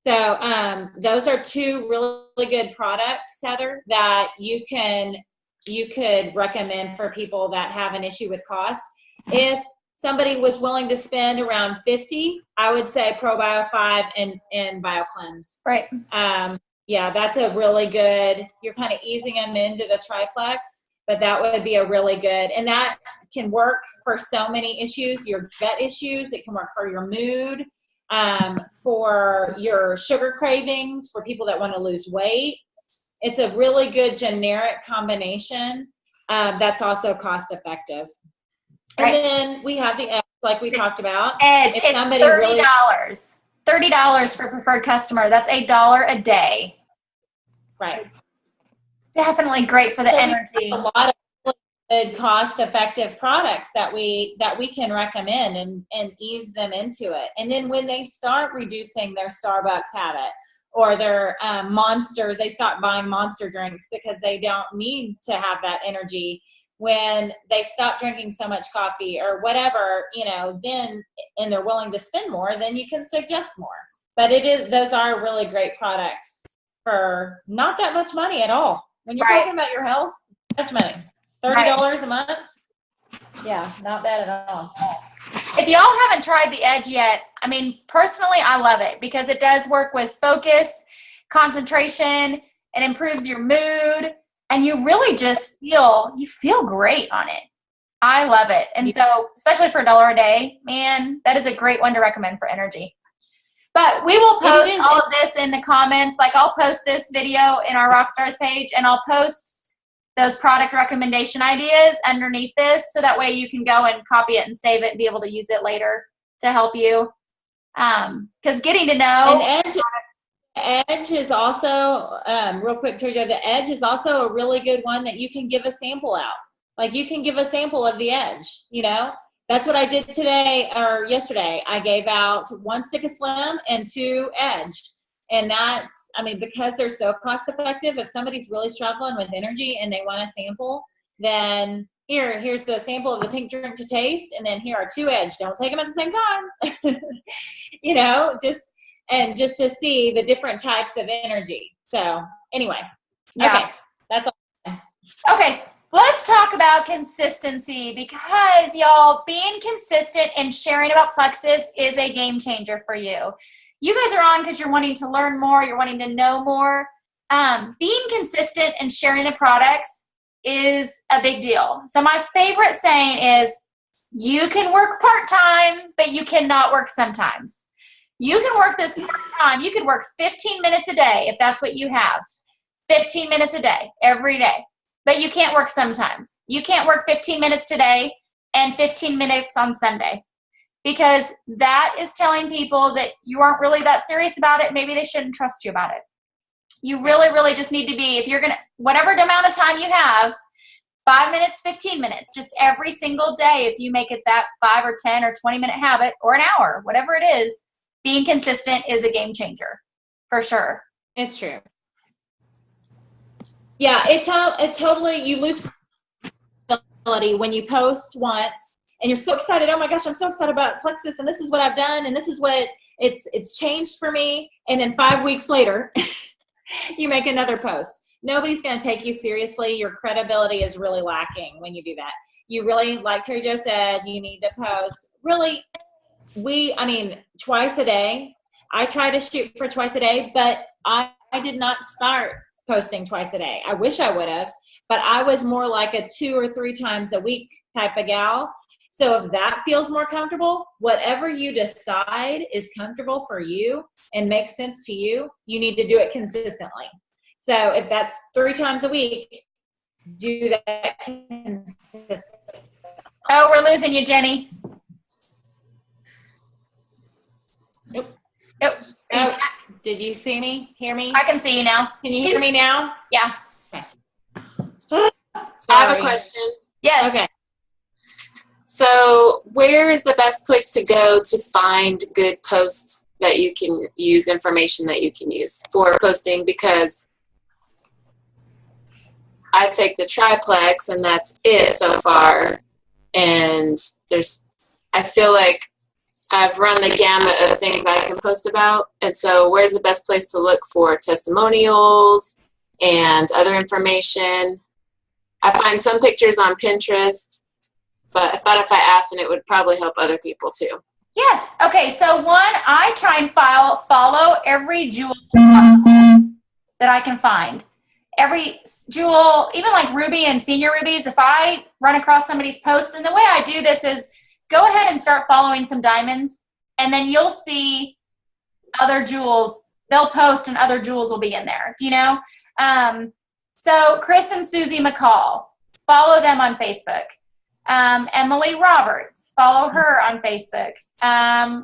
So, those are two really good products, Heather, that you could recommend for people that have an issue with cost. If somebody was willing to spend around $50, I would say ProBio 5 and BioCleanse. Right. Yeah, that's a really good, you're kind of easing them into the triplex, but that would be a really good, and that can work for so many issues, your gut issues, it can work for your mood, for your sugar cravings, for people that want to lose weight. It's a really good generic combination that's also cost effective. Right. And then we have the Edge, like we talked about. Edge, If it's somebody $30. really- $30 for preferred customer. That's $1 a day. Right. Definitely great for the So we energy. have a lot of really good cost-effective products that we can recommend and ease them into it. And then when they start reducing their Starbucks habit or their Monster, they stop buying Monster drinks because they don't need to have that energy. When they stop drinking so much coffee or whatever, then, and they're willing to spend more, then you can suggest more. But those are really great products for not that much money at all. When you're talking about your health, much money. $30 a month? Yeah, not bad at all. If y'all haven't tried the Edge yet, I mean, personally, I love it because it does work with focus, concentration, it improves your mood, and you really just feel great on it. I love it. And so, especially for $1 a day, man, that is a great one to recommend for energy. But we will post all of this in the comments. Like, I'll post this video in our Rockstars page, and I'll post those product recommendation ideas underneath this, so that way you can go and copy it and save it and be able to use it later to help you. Because getting to know. And Edge is also, real quick, Teresa, the Edge is also a really good one that you can give a sample out. Like, you can give a sample of the Edge, That's what I did today or yesterday. I gave out 1 stick of Slim and 2 Edge. And that's, because they're so cost effective, if somebody's really struggling with energy and they want a sample, then here's the sample of the pink drink to taste. And then here are 2 Edge. Don't take them at the same time. Just to see the different types of energy. So anyway, Okay, that's all. Okay, let's talk about consistency, because y'all, being consistent and sharing about Plexus is a game changer for you. You guys are on because you're wanting to learn more, you're wanting to know more. Being consistent and sharing the products is a big deal. So my favorite saying is, you can work part-time, but you cannot work sometimes. You can work this part-time. You could work 15 minutes a day if that's what you have. 15 minutes a day, every day. But you can't work sometimes. You can't work 15 minutes today and 15 minutes on Sunday. Because that is telling people that you aren't really that serious about it. Maybe they shouldn't trust you about it. You really, really just need to be, if you're going to, whatever amount of time you have, 5 minutes, 15 minutes, just every single day, if you make it that 5 or 10 or 20-minute habit or an hour, whatever it is, being consistent is a game changer, for sure. It's true. Yeah, it totally, you lose credibility when you post once and you're so excited. Oh my gosh, I'm so excited about Plexus, and this is what I've done, and this is what it's changed for me. And then 5 weeks later, you make another post. Nobody's going to take you seriously. Your credibility is really lacking when you do that. You really, like Terry Jo said, you need to post. Really, twice a day. I try to shoot for twice a day, but I did not start posting twice a day. I wish I would have, but I was more like a 2 or 3 times a week type of gal. So if that feels more comfortable, whatever you decide is comfortable for you and makes sense to you, you need to do it consistently. So if that's 3 times a week, do that consistently. Oh, we're losing you, Jenny. Nope. Oh, did you see me? Hear me? I can see you now. Can you hear me now? Yeah. Yes. I have a question. Yes. Okay. So where is the best place to go to find good posts that you can use, information that you can use for posting? Because I take the triplex and that's it so far. And I feel like I've run the gamut of things I can post about. And so where's the best place to look for testimonials and other information? I find some pictures on Pinterest, but I thought if I asked, and it would probably help other people too. Yes. Okay. So one, I try and follow every jewel that I can find. Every jewel, even like Ruby and Senior Rubies, if I run across somebody's posts, and the way I do this is go ahead and start following some diamonds, and then you'll see other jewels. They'll post and other jewels will be in there. Do you know? So Chris and Susie McCall, follow them on Facebook. Emily Roberts, follow her on Facebook.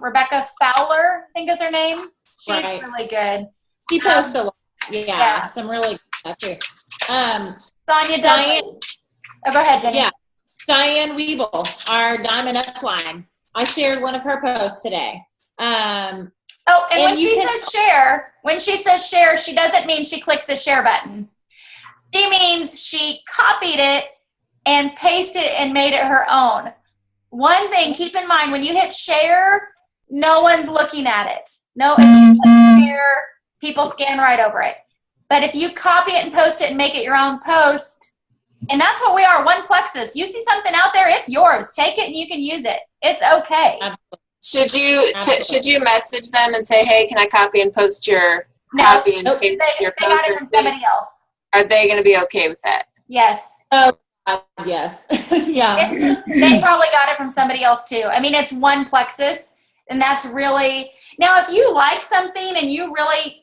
Rebecca Fowler, I think is her name. She's really good. She posts a lot. Yeah, some really good stuff too. Sonia Diane. Oh, go ahead, Jenny. Yeah, Diane Weeble, our Diamond Upline. I shared one of her posts today. And when she says share, she doesn't mean she clicked the share button. She means she copied it and pasted it and made it her own. One thing, keep in mind, when you hit share, no one's looking at it. No, if you click share, people scan right over it. But if you copy it and post it and make it your own post, and that's what we are, one Plexus. You see something out there, it's yours. Take it and you can use it. It's okay. Absolutely. Should you message them and say, hey, can I copy and post your copy and paste your they post? got it from somebody else. Are they going to be okay with that? Yes. Oh, yes. Yeah. They probably got it from somebody else too. I mean, it's one Plexus, and that's really, now if you like something and you really,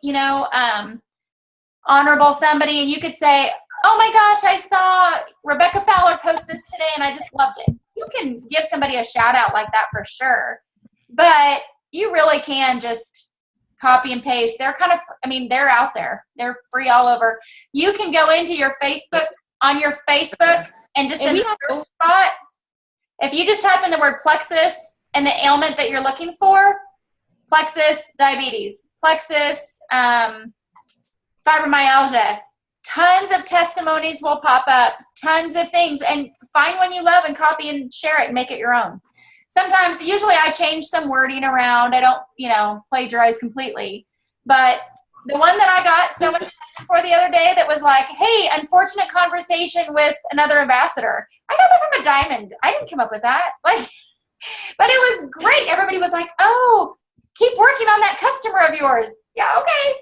honorable somebody, and you could say, oh my gosh, I saw Rebecca Fowler post this today and I just loved it. You can give somebody a shout out like that for sure. But you really can just copy and paste. They're they're out there. They're free all over. You can go into your Facebook, on your Facebook, and just in the search spot, if you just type in the word Plexus and the ailment that you're looking for, Plexus diabetes, Plexus fibromyalgia, tons of testimonies will pop up, tons of things, and find one you love and copy and share it and make it your own. Sometimes, usually I change some wording around. I don't, plagiarize completely. But the one that I got so much attention for the other day that was like, hey, unfortunate conversation with another ambassador. I got that from a diamond. I didn't come up with that. But it was great. Everybody was like, oh, keep working on that customer of yours. Yeah, okay.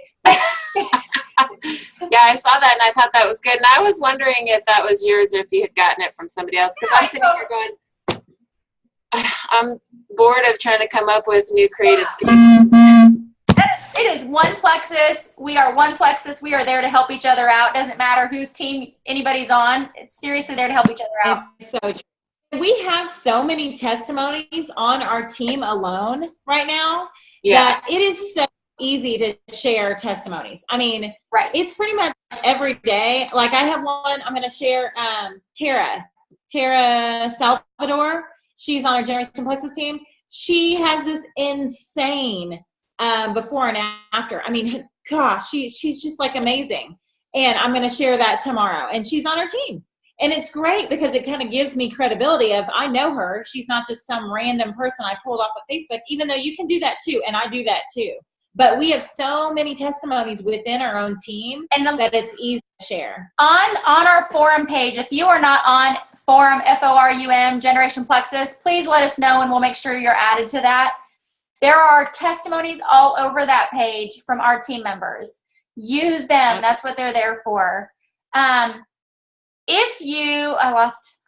Yeah, I saw that and I thought that was good. And I was wondering if that was yours or if you had gotten it from somebody else. Because I'm sitting here going, I'm bored of trying to come up with new creative things. It is one Plexus. We are one Plexus. We are there to help each other out. Doesn't matter whose team anybody's on. It's seriously there to help each other out. It's so true. We have so many testimonies on our team alone right now that it is so easy to share testimonies. I mean, it's pretty much every day. Like I have one, I'm going to share Tara Salvador. She's on our Generation Plexus team. She has this insane before and after. I mean, gosh, she's just like amazing. And I'm going to share that tomorrow. And she's on our team. And it's great because it kind of gives me credibility of I know her. She's not just some random person I pulled off of Facebook, even though you can do that too. And I do that too. But we have so many testimonies within our own team that it's easy to share. On our forum page, if you are not on forum, FORUM, Generation Plexus, please let us know and we'll make sure you're added to that. There are testimonies all over that page from our team members. Use them. That's what they're there for. If you,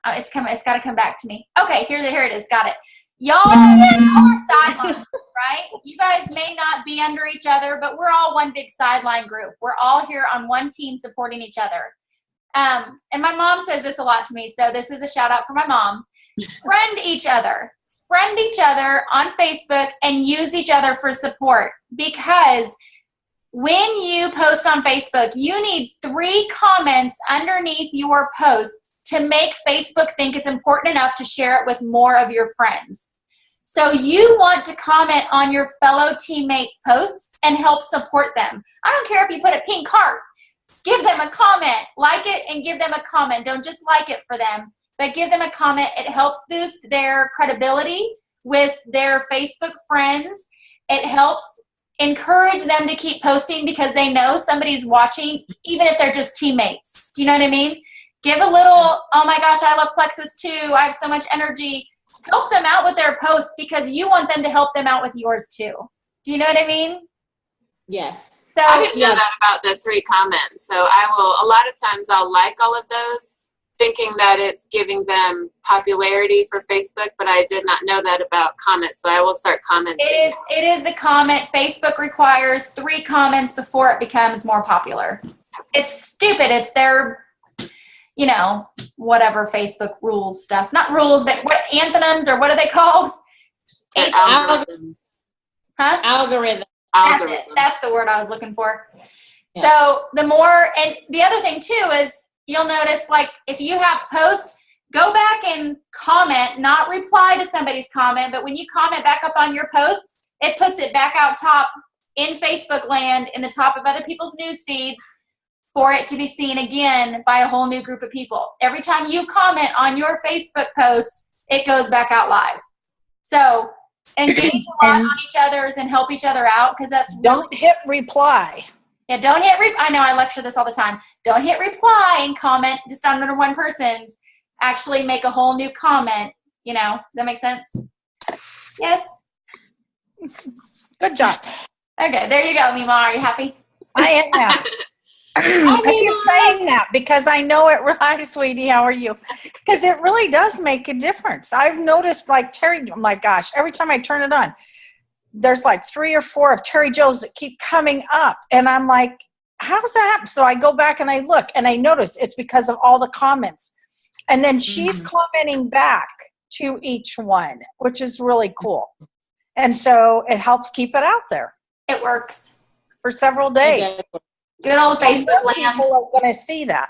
it's got to come back to me. Okay, here it is. Got it. Y'all are sidelines, right? You guys may not be under each other, but we're all one big sideline group. We're all here on one team supporting each other. And my mom says this a lot to me, so this is a shout out for my mom. Friend each other on Facebook and use each other for support, because when you post on Facebook, you need 3 comments underneath your posts to make Facebook think it's important enough to share it with more of your friends. So you want to comment on your fellow teammates' posts and help support them. I don't care if you put a pink heart. Give them a comment. Like it and give them a comment. Don't just like it for them, but give them a comment. It helps boost their credibility with their Facebook friends. It helps encourage them to keep posting because they know somebody's watching, even if they're just teammates. Do you know what I mean? Give a little, oh my gosh, I love Plexus too. I have so much energy. Help them out with their posts because you want them to help them out with yours too. Do you know what I mean? Yes. So I didn't know that about the 3 comments. So a lot of times I'll like all of those, thinking that it's giving them popularity for Facebook, but I did not know that about comments. So I will start commenting. It is the comment. Facebook requires 3 comments before it becomes more popular. It's stupid. It's their, whatever Facebook rules stuff. Not rules, but what anthonyms or what are they called? Algorithms. Huh? Algorithm. That's it. That's the word I was looking for. Yeah. So the more, and the other thing too is you'll notice, like, if you have a post, go back and comment, not reply to somebody's comment, but when you comment back up on your posts, it puts it back out top in Facebook land in the top of other people's news feeds for it to be seen again by a whole new group of people. Every time you comment on your Facebook post, it goes back out live. So engage a lot on each other's and help each other out because that's Don't hit reply. Yeah, don't hit I know I lecture this all the time. Don't hit reply and comment just under one person's. Actually make a whole new comment. Does that make sense? Yes? Good job. Okay, there you go, Mima. Are you happy? I am. I keep saying that because I know it. Hi, sweetie. How are you? Because it really does make a difference. I've noticed, like Terry, oh my gosh, every time I turn it on, there's like 3 or 4 of Terry Jo's that keep coming up. And I'm like, how's that happen? So I go back and I look and I notice it's because of all the comments. And then she's commenting back to each one, which is really cool. And so it helps keep it out there. It works. For several days. Good old Facebook land. People are going to see that.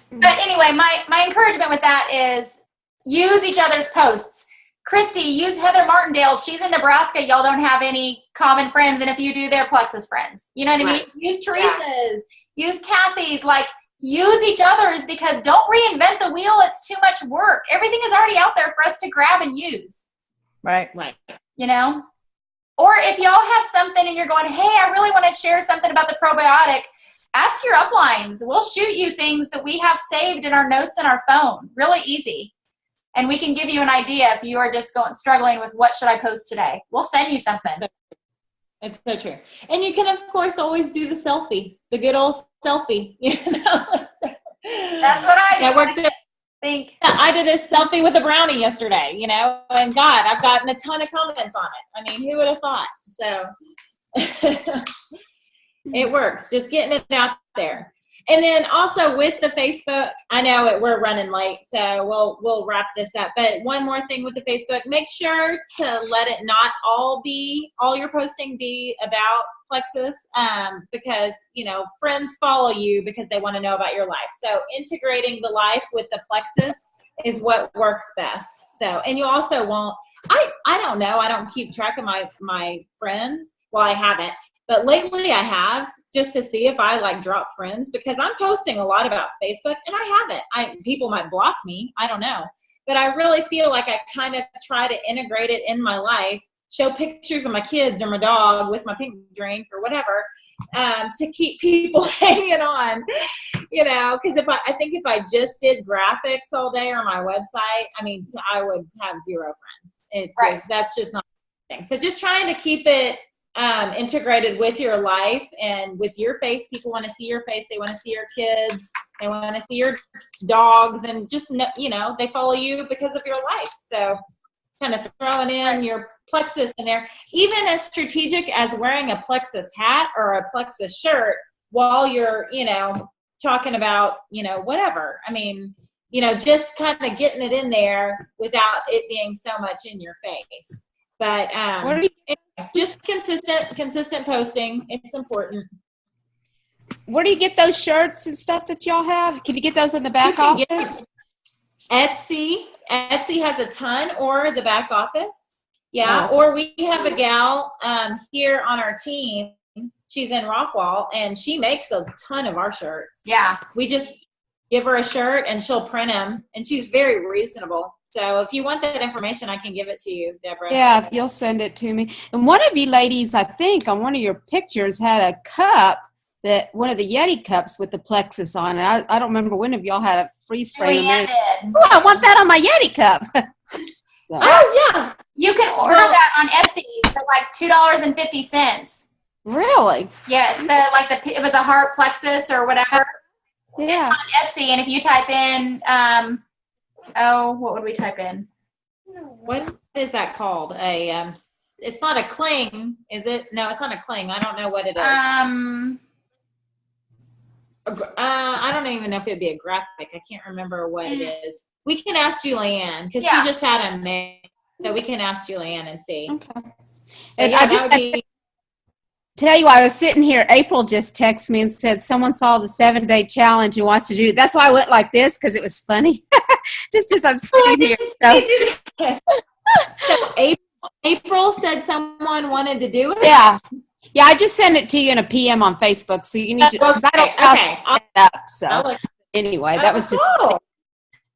But anyway, my encouragement with that is use each other's posts. Christy, use Heather Martindale's. She's in Nebraska. Y'all don't have any common friends. And if you do, they're Plexus friends. You know what I mean? Use Teresa's. Use Kathy's. Use each other's because don't reinvent the wheel. It's too much work. Everything is already out there for us to grab and use. Right. Or if y'all have something and you're going, hey, I really want to share something about the probiotic, ask your uplines. We'll shoot you things that we have saved in our notes in our phone. Really easy. And we can give you an idea if you are just struggling with what should I post today. We'll send you something. It's so true. And you can, of course, always do the selfie, the good old selfie. That's what I do. That works. I did a selfie with a brownie yesterday, and God, I've gotten a ton of comments on it. I mean, who would have thought? So it works. Just getting it out there. And then also with the Facebook, I know we're running late, so we'll wrap this up. But one more thing with the Facebook, make sure to let it not all your posting be about Plexus, because friends follow you because they want to know about your life. So integrating the life with the Plexus is what works best. So, and you also won't. I don't know. I don't keep track of my friends. Well, I haven't, but lately I have. Just to see if I drop friends because I'm posting a lot about Facebook and I haven't. People might block me. I don't know. But I really feel like I kind of try to integrate it in my life, show pictures of my kids or my dog with my pink drink or whatever, to keep people hanging on, because I think if I just did graphics all day on my website, I would have 0 friends. That's just not the thing. So just trying to keep it integrated with your life and with your face. People want to see your face. They want to see your kids. They want to see your dogs, and just they follow you because of your life. So kind of throwing in your Plexus in there, even as strategic as wearing a Plexus hat or a Plexus shirt while you're talking about whatever. Just kind of getting it in there without it being so much in your face. But just consistent posting. It's important. Where do you get those shirts and stuff that y'all have? Can you get those in the back office? Etsy has a ton, or the back office. Yeah. Oh. Or we have a gal here on our team. She's in Rockwall, and she makes a ton of our shirts. Yeah. We just give her a shirt and she'll print them, and she's very reasonable. So if you want that information, I can give it to you, Deborah. Yeah, if you'll send it to me. And one of you ladies, I think, on one of your pictures had a cup, that one of the Yeti cups with the plexus on it. I don't remember when of y'all had a freeze frame. Leanne did. Oh, I want that on my Yeti cup. So, Oh, yeah. You can order that on Etsy for like $2.50. really? Yes, it was a heart plexus or whatever. Yeah. On Etsy, and if you type in, what would we type in? What is that called? It's not a cling, is it? No, it's not a cling. I don't know what it is. I don't even know if it'd be a graphic. I can't remember what it is. We can ask Julianne, because Yeah. she just had a mail. So we can ask Julianne and see. Okay. So And yeah, I that just would be, tell you, I was sitting here. April just texted me and said someone saw the 7-day challenge and wants to do it. That's why I went like this, because it was funny. Just as I'm sitting here. So, so April said someone wanted to do it. yeah. Yeah, I just sent it to you in a PM on Facebook, so you need to, because I don't know how Okay. to set it up. So Oh, anyway, that was just, cool.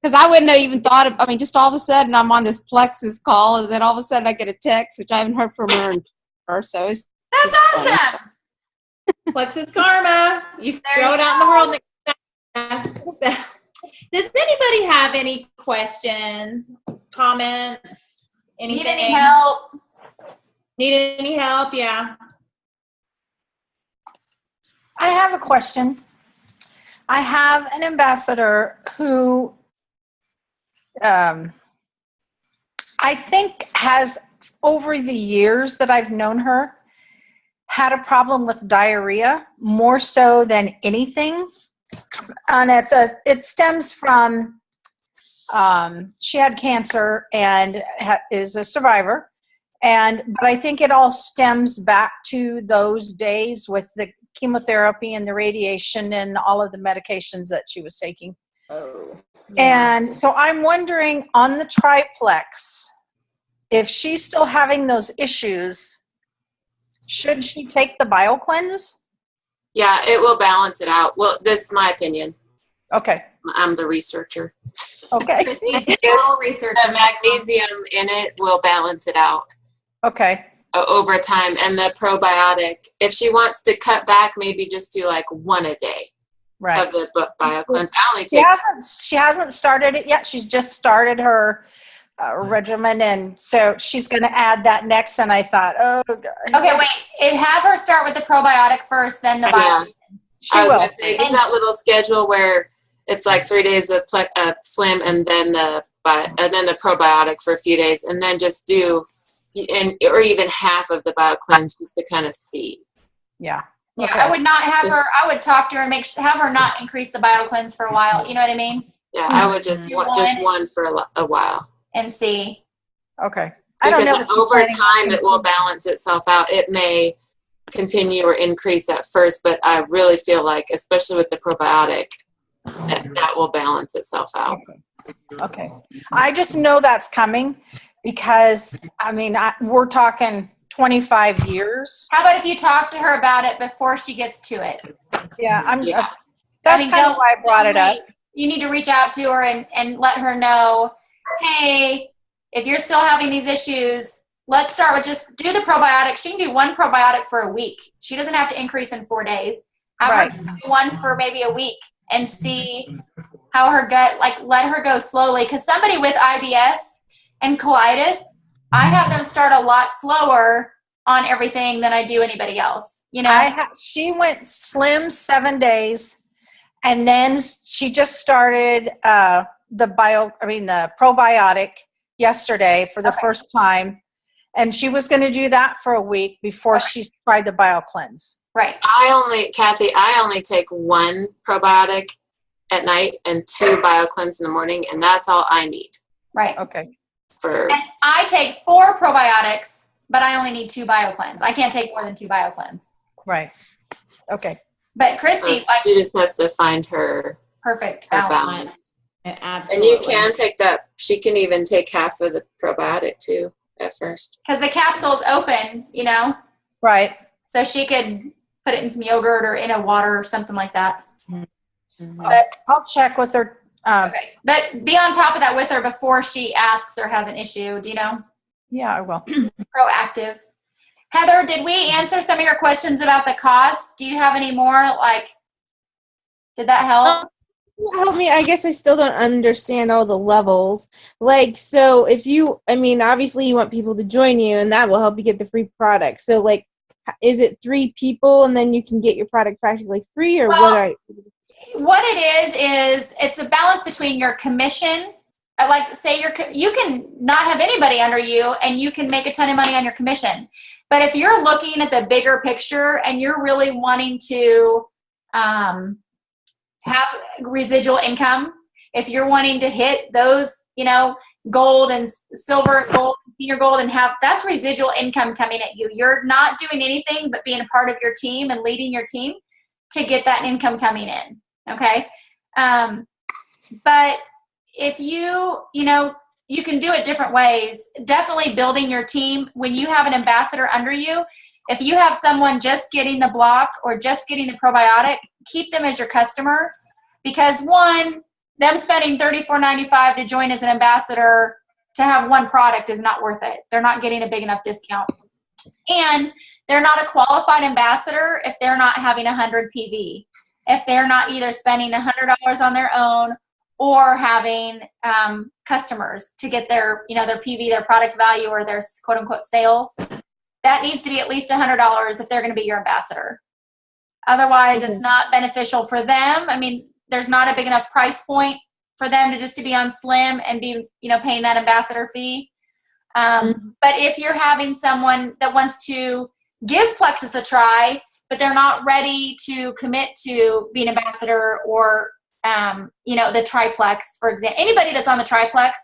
because I wouldn't have even thought of, I mean, just all of a sudden I'm on this Plexus call, and then all of a sudden I get a text, which I haven't heard from her, so it's That's just funny. awesome. Plexus Karma. You There throw you it out in the world. So, does anybody have any questions, comments, anything? Need any help? Need any help? Yeah. I have a question. I have an ambassador who I think has, over the years that I've known her, had a problem with diarrhea more so than anything. And it stems from, she had cancer and is a survivor. But I think it all stems back to those days with the chemotherapy and the radiation and all of the medications that she was taking. Oh. And so I'm wondering, on the triplex, if she's still having those issues, should she take the BioCleanse? Yeah, it will balance it out. Well, that's my opinion. Okay. I'm the researcher. Okay. Christy's all research. The magnesium in it will balance it out Okay. over time. And the probiotic, if she wants to cut back, maybe just do like one a day Right. of the BioCleanse. I only She take hasn't started it yet. She's just started her regimen, and so she's going to add that next. And I thought, oh, God. Okay, wait. Have her start with the probiotic first, then the Yeah. bio. She I was will. gonna say, do that little schedule where it's like 3 days of Slim, and then the probiotic for a few days, and then just do, or even half of the BioCleanse just to kind of see. Yeah. Yeah, Okay. I would not have her. I would talk to her and have her not increase the BioCleanse for a while. You know what I mean? Yeah, I would just Do just one for a while. And see. Okay. I don't know. Because what she's over planning on time, it will balance itself out. It may continue or increase at first, but I really feel like, especially with the probiotic, that will balance itself out. Okay. I just know that's coming because, I mean, we're talking 25 years. How about if you talk to her about it before she gets to it? Yeah. Yeah. That's kind of why I brought it up. You need to reach out to her and let her know, hey, if you're still having these issues, let's start with just do the probiotic. She can do one probiotic for a week. She doesn't have to increase in 4 days. Have her do one for maybe a week and see how her gut, let her go slowly. Because somebody with IBS and colitis, I have them start a lot slower on everything than I do anybody else. You know, She went slim 7 days, and then she just started the probiotic yesterday for the first time, and she was going to do that for a week before she tried the BioCleanse. right? Kathy, I only take one probiotic at night and 2 BioCleanse in the morning, and that's all I need. Right. Okay. And I take 4 probiotics, but I only need 2 BioCleanse. I can't take more than 2 BioCleanse. Right. Okay. But Christy, she just has to find her perfect balance. balance. And Absolutely. you can take that. She can even take half of the probiotic too at first. Because the capsule's open, you know, Right. so she could put it in some yogurt or in a water or something like that. Mhm. I'll check with her. Okay, but be on top of that with her before she asks or has an issue. Do you know? Yeah, I will. Proactive. Heather, did we answer some of your questions about the cost? Do you have any more? Like, did that help? Help me. I guess I still don't understand all the levels. Like, so if you, I mean, obviously you want people to join you and that will help you get the free product. So like, is it 3 people and then you can get your product practically free, or Well, what it is it's a balance between your commission. Like, say you can not have anybody under you and you can make a ton of money on your commission. But if you're looking at the bigger picture and you're really wanting to have residual income, if you're wanting to hit those, you know, gold and silver, gold, senior gold, and have that's residual income coming at you. You're not doing anything but being a part of your team and leading your team to get that income coming in. Okay. But if you know, you can do it different ways. Definitely building your team. When you have an ambassador under you, if you have someone just getting the block or just getting the probiotic, keep them as your customer, because one, them spending $34.95 to join as an ambassador to have one product is not worth it. They're not getting a big enough discount. And they're not a qualified ambassador if they're not having 100 PV. If they're not either spending $100 on their own or having customers to get their, you know, their PV, their product value, or their quote unquote sales, that needs to be at least $100 if they're going to be your ambassador. Otherwise, it's not beneficial for them. I mean, there's not a big enough price point for them to be on Slim and be, you know, paying that ambassador fee. But if you're having someone that wants to give Plexus a try, but they're not ready to commit to being ambassador or, you know, the triplex, for example, anybody that's on the triplex,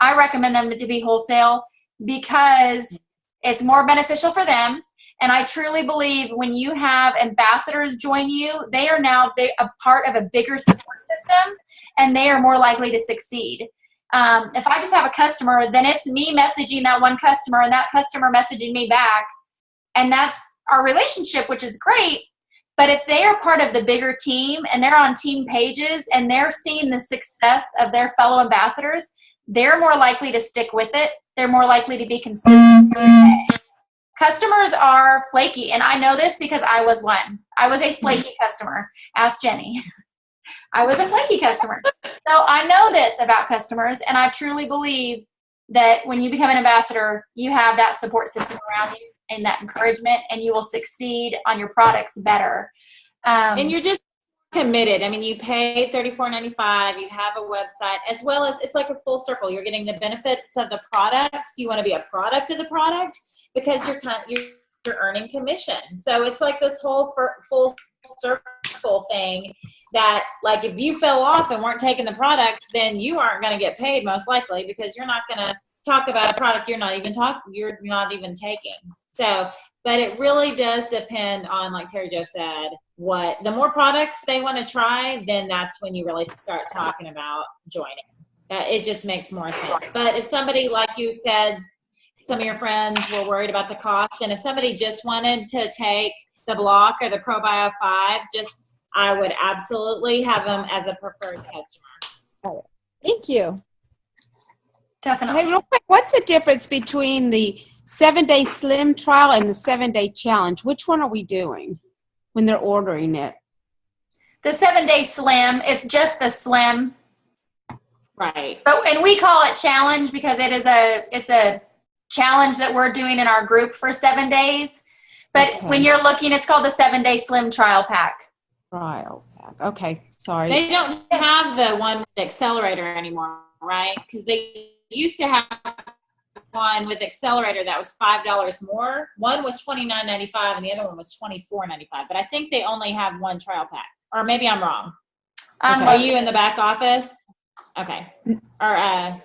I recommend them to be wholesale because it's more beneficial for them. And I truly believe when you have ambassadors join you, they are now a part of a bigger support system, and they are more likely to succeed. If I just have a customer, then it's me messaging that one customer and that customer messaging me back. And that's our relationship, which is great. But if they are part of the bigger team and they're on team pages and they're seeing the success of their fellow ambassadors, they're more likely to stick with it. They're more likely to be consistent. Customers are flaky, and I know this because I was one. I was a flaky customer. Ask Jenny. I was a flaky customer. So I know this about customers, and I truly believe that when you become an ambassador, you have that support system around you and that encouragement, and you will succeed on your products better. And you're just committed. I mean, you pay $34.95, you have a website, as well as it's like a full circle. You're getting the benefits of the products. You want to be a product of the product because you're earning commission. So it's like this whole full circle thing that, like, if you fell off and weren't taking the products, then you aren't going to get paid most likely because you're not going to talk about a product you're not even taking. So, but it really does depend on, like Terry Jo said, the more products they want to try, then that's when you really start talking about joining. It just makes more sense. But if somebody, like you said, some of your friends were worried about the cost, and if somebody just wanted to take the block or the ProBio 5, I would absolutely have them as a preferred customer. Thank you. Definitely. Hey, real quick, what's the difference between the 7-day Slim trial and the 7-day challenge? Which one are we doing when they're ordering it? The 7-day Slim, it's just the Slim. Right. And we call it challenge because it's a challenge that we're doing in our group for 7 days. But Okay. when you're looking, it's called the 7-day Slim trial pack. Trial pack. Okay, sorry. They don't have the one with the accelerator anymore, right? Because they used to have one with accelerator that was $5 more. One was $29.95 and the other one was $24.95. But I think they only have one trial pack. Or maybe I'm wrong. Are you in the back office? Okay. Or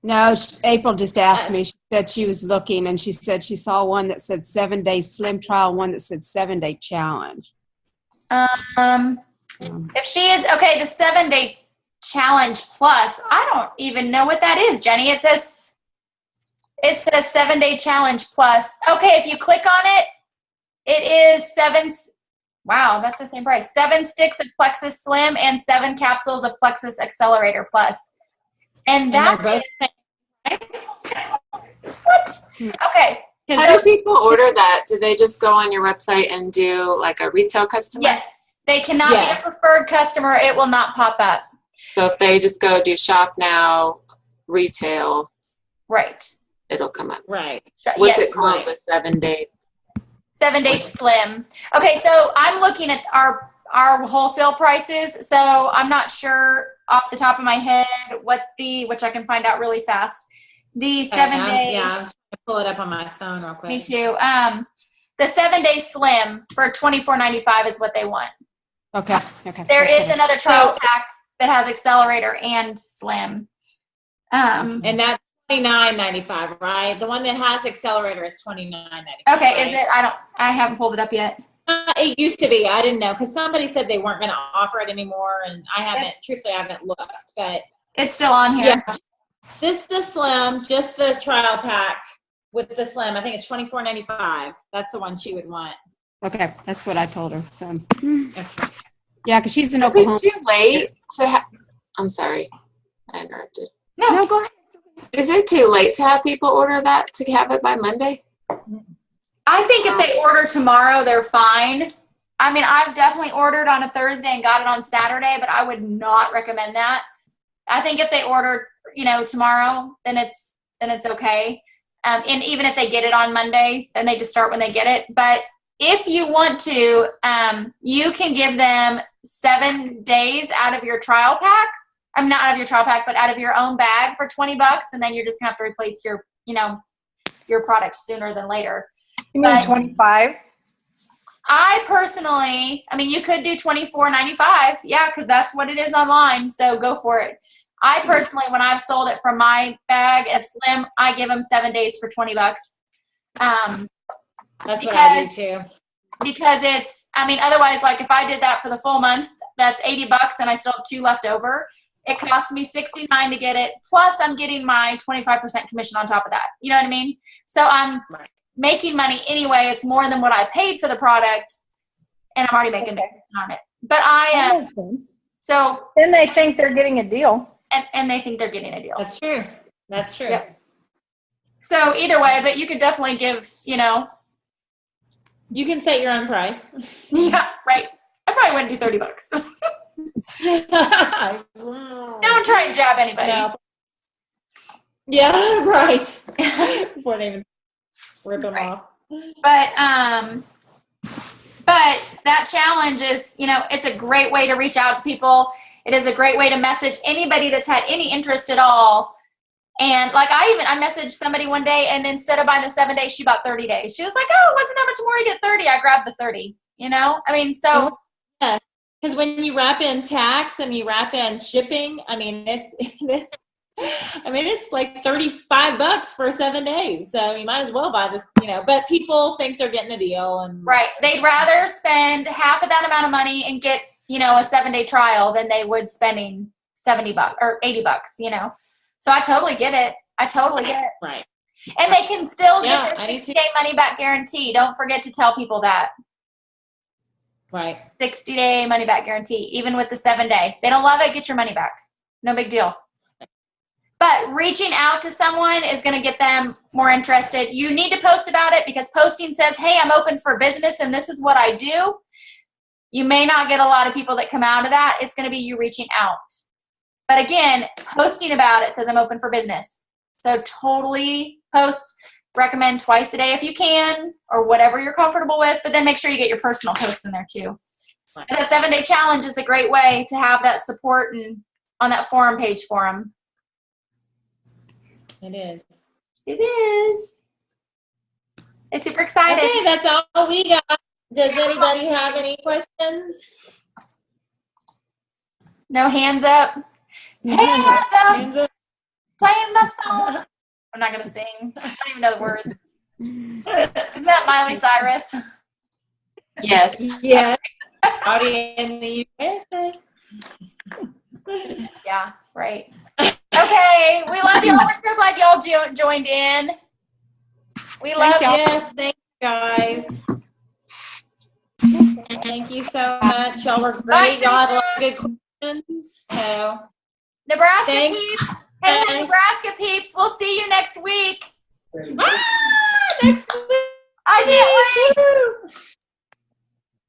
No, April just asked me. She said she was looking, and she said she saw one that said 7-day Slim trial, one that said 7-day challenge. If she is, okay, the 7-day Challenge Plus. I don't even know what that is, Jenny. It says 7-day challenge plus. Okay, if you click on it, it is 7. Wow, that's the same price. 7 sticks of Plexus Slim and 7 capsules of Plexus Accelerator Plus. And they're that both what? Okay. How do people order that? Do they just go on your website and do like a retail customer? Yes. They cannot be a preferred customer. It will not pop up. So if they just go do shop now, retail. Right. It'll come up. Right. What's it called? The 7-day? 7-day slim. Okay, so I'm looking at our wholesale prices. So I'm not sure off the top of my head which I can find out really fast. The 7 days. Yeah, I'm gonna pull it up on my phone real quick. Me too. The 7-day slim for $24.95 is what they want. Okay. There is another trial pack that has accelerator and slim. And that's $29.95, right? The one that has accelerator is $29.95. Okay, right? is it? I haven't pulled it up yet. It used to be. I didn't know because somebody said they weren't going to offer it anymore, and truthfully, I haven't looked, but it's still on here. Yeah, the slim, just the trial pack with the slim. I think it's $24.95. That's the one she would want. Okay, that's what I told her. So, yeah, because she's in Is Oklahoma. it too late to I'm sorry, I interrupted. No, go ahead. Is it too late to have people order that to have it by Monday? I think if they order tomorrow, they're fine. I mean, I've definitely ordered on a Thursday and got it on Saturday, but I would not recommend that. I think if they order, tomorrow, then it's okay. And even if they get it on Monday, then they just start when they get it. But if you want to, you can give them 7 days out of your trial pack. I'm not out of your trial pack, but out of your own bag for $20, and then you're just gonna have to replace your product sooner than later. You mean 25? I personally, you could do $24.95, yeah, because that's what it is online. So go for it. I personally, when I've sold it from my bag of Slim, I give them 7 days for $20. That's what I do too. Because it's, otherwise, like if I did that for the full month, that's $80, and I still have 2 left over. It cost me $69 to get it. Plus, I'm getting my 25% commission on top of that. You know what I mean? So I'm making money anyway. It's more than what I paid for the product, and I'm already making the commission on it. But That makes sense. So then they think they're getting a deal. And they think they're getting a deal. That's true. That's true. Yep. So either way, but you could definitely give, You can set your own price. Yeah, right. I probably wouldn't do $30. Don't try and jab anybody. No. Yeah, right. Before they even rip them off. But that challenge is, it's a great way to reach out to people. It is a great way to message anybody that's had any interest at all. And like I messaged somebody one day, and instead of buying the 7 days, she bought 30 days. She was like, "Oh, it wasn't that much more to get 30. I grabbed the 30." So. Yeah. Because when you wrap in tax and you wrap in shipping, it's like $35 for 7 days. So you might as well buy this, but people think they're getting a deal. And right. They'd rather spend half of that amount of money and get, a 7-day trial than they would spending $70 or $80, So I totally get it. Right. And they can still get their I do too. 60-day money back guarantee. Don't forget to tell people that. Right. 60-day money back guarantee, even with the 7-day. They don't love it, get your money back. No big deal. But reaching out to someone is going to get them more interested. You need to post about it because posting says, "Hey, I'm open for business and this is what I do." You may not get a lot of people that come out of that. It's going to be you reaching out. But again, posting about it says, "I'm open for business." So totally post. Recommend twice a day if you can, or whatever you're comfortable with, but then make sure you get your personal posts in there too. Right. And the 7-day challenge is a great way to have that support and on that forum page for them. It is. It is. I'm super excited. Okay, that's all we got. Does anybody have any questions? No hands up. Hands up. Hands up. Playing my song. I'm not going to sing. I don't even know the words. Isn't that Miley Cyrus? Yes. Yeah. Out in the USA. Yeah, right. Okay, we love y'all. We're so glad y'all joined in. We love y'all. Yes, thank you guys. Thank you so much. Y'all were great. Y'all had a lot of good questions. So Nebraska thanks. peeps. Hey, guys. Nebraska peeps. We'll see you next week. Ah, next week. I can't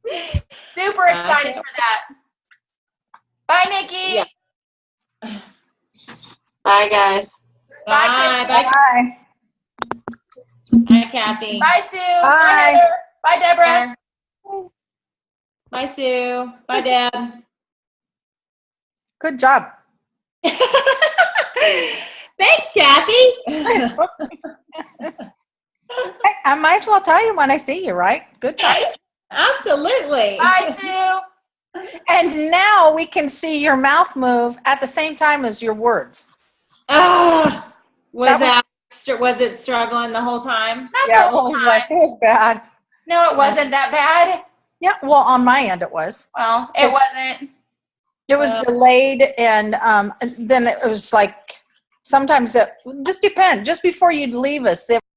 wait. Super excited can't- for that. Bye, Nikki. Yeah. Bye, guys. Bye. Kristen. Bye. Bye, Kathy. Bye, Sue. Bye. Bye, Heather. Bye, Deborah. Bye, Sue. Bye, Deb. Good job. Thanks, Kathy. Hey, I might as well tell you when I see you, right? Good job. Absolutely. Bye, Sue. And now we can see your mouth move at the same time as your words. Ah, That was it struggling the whole time? Not Yeah, the whole well, it time. was. It was bad. No, it wasn't that bad. Yeah, well, on my end it was. Well, it wasn't. It was delayed, and then it was like sometimes it just depends. Just before you'd leave us,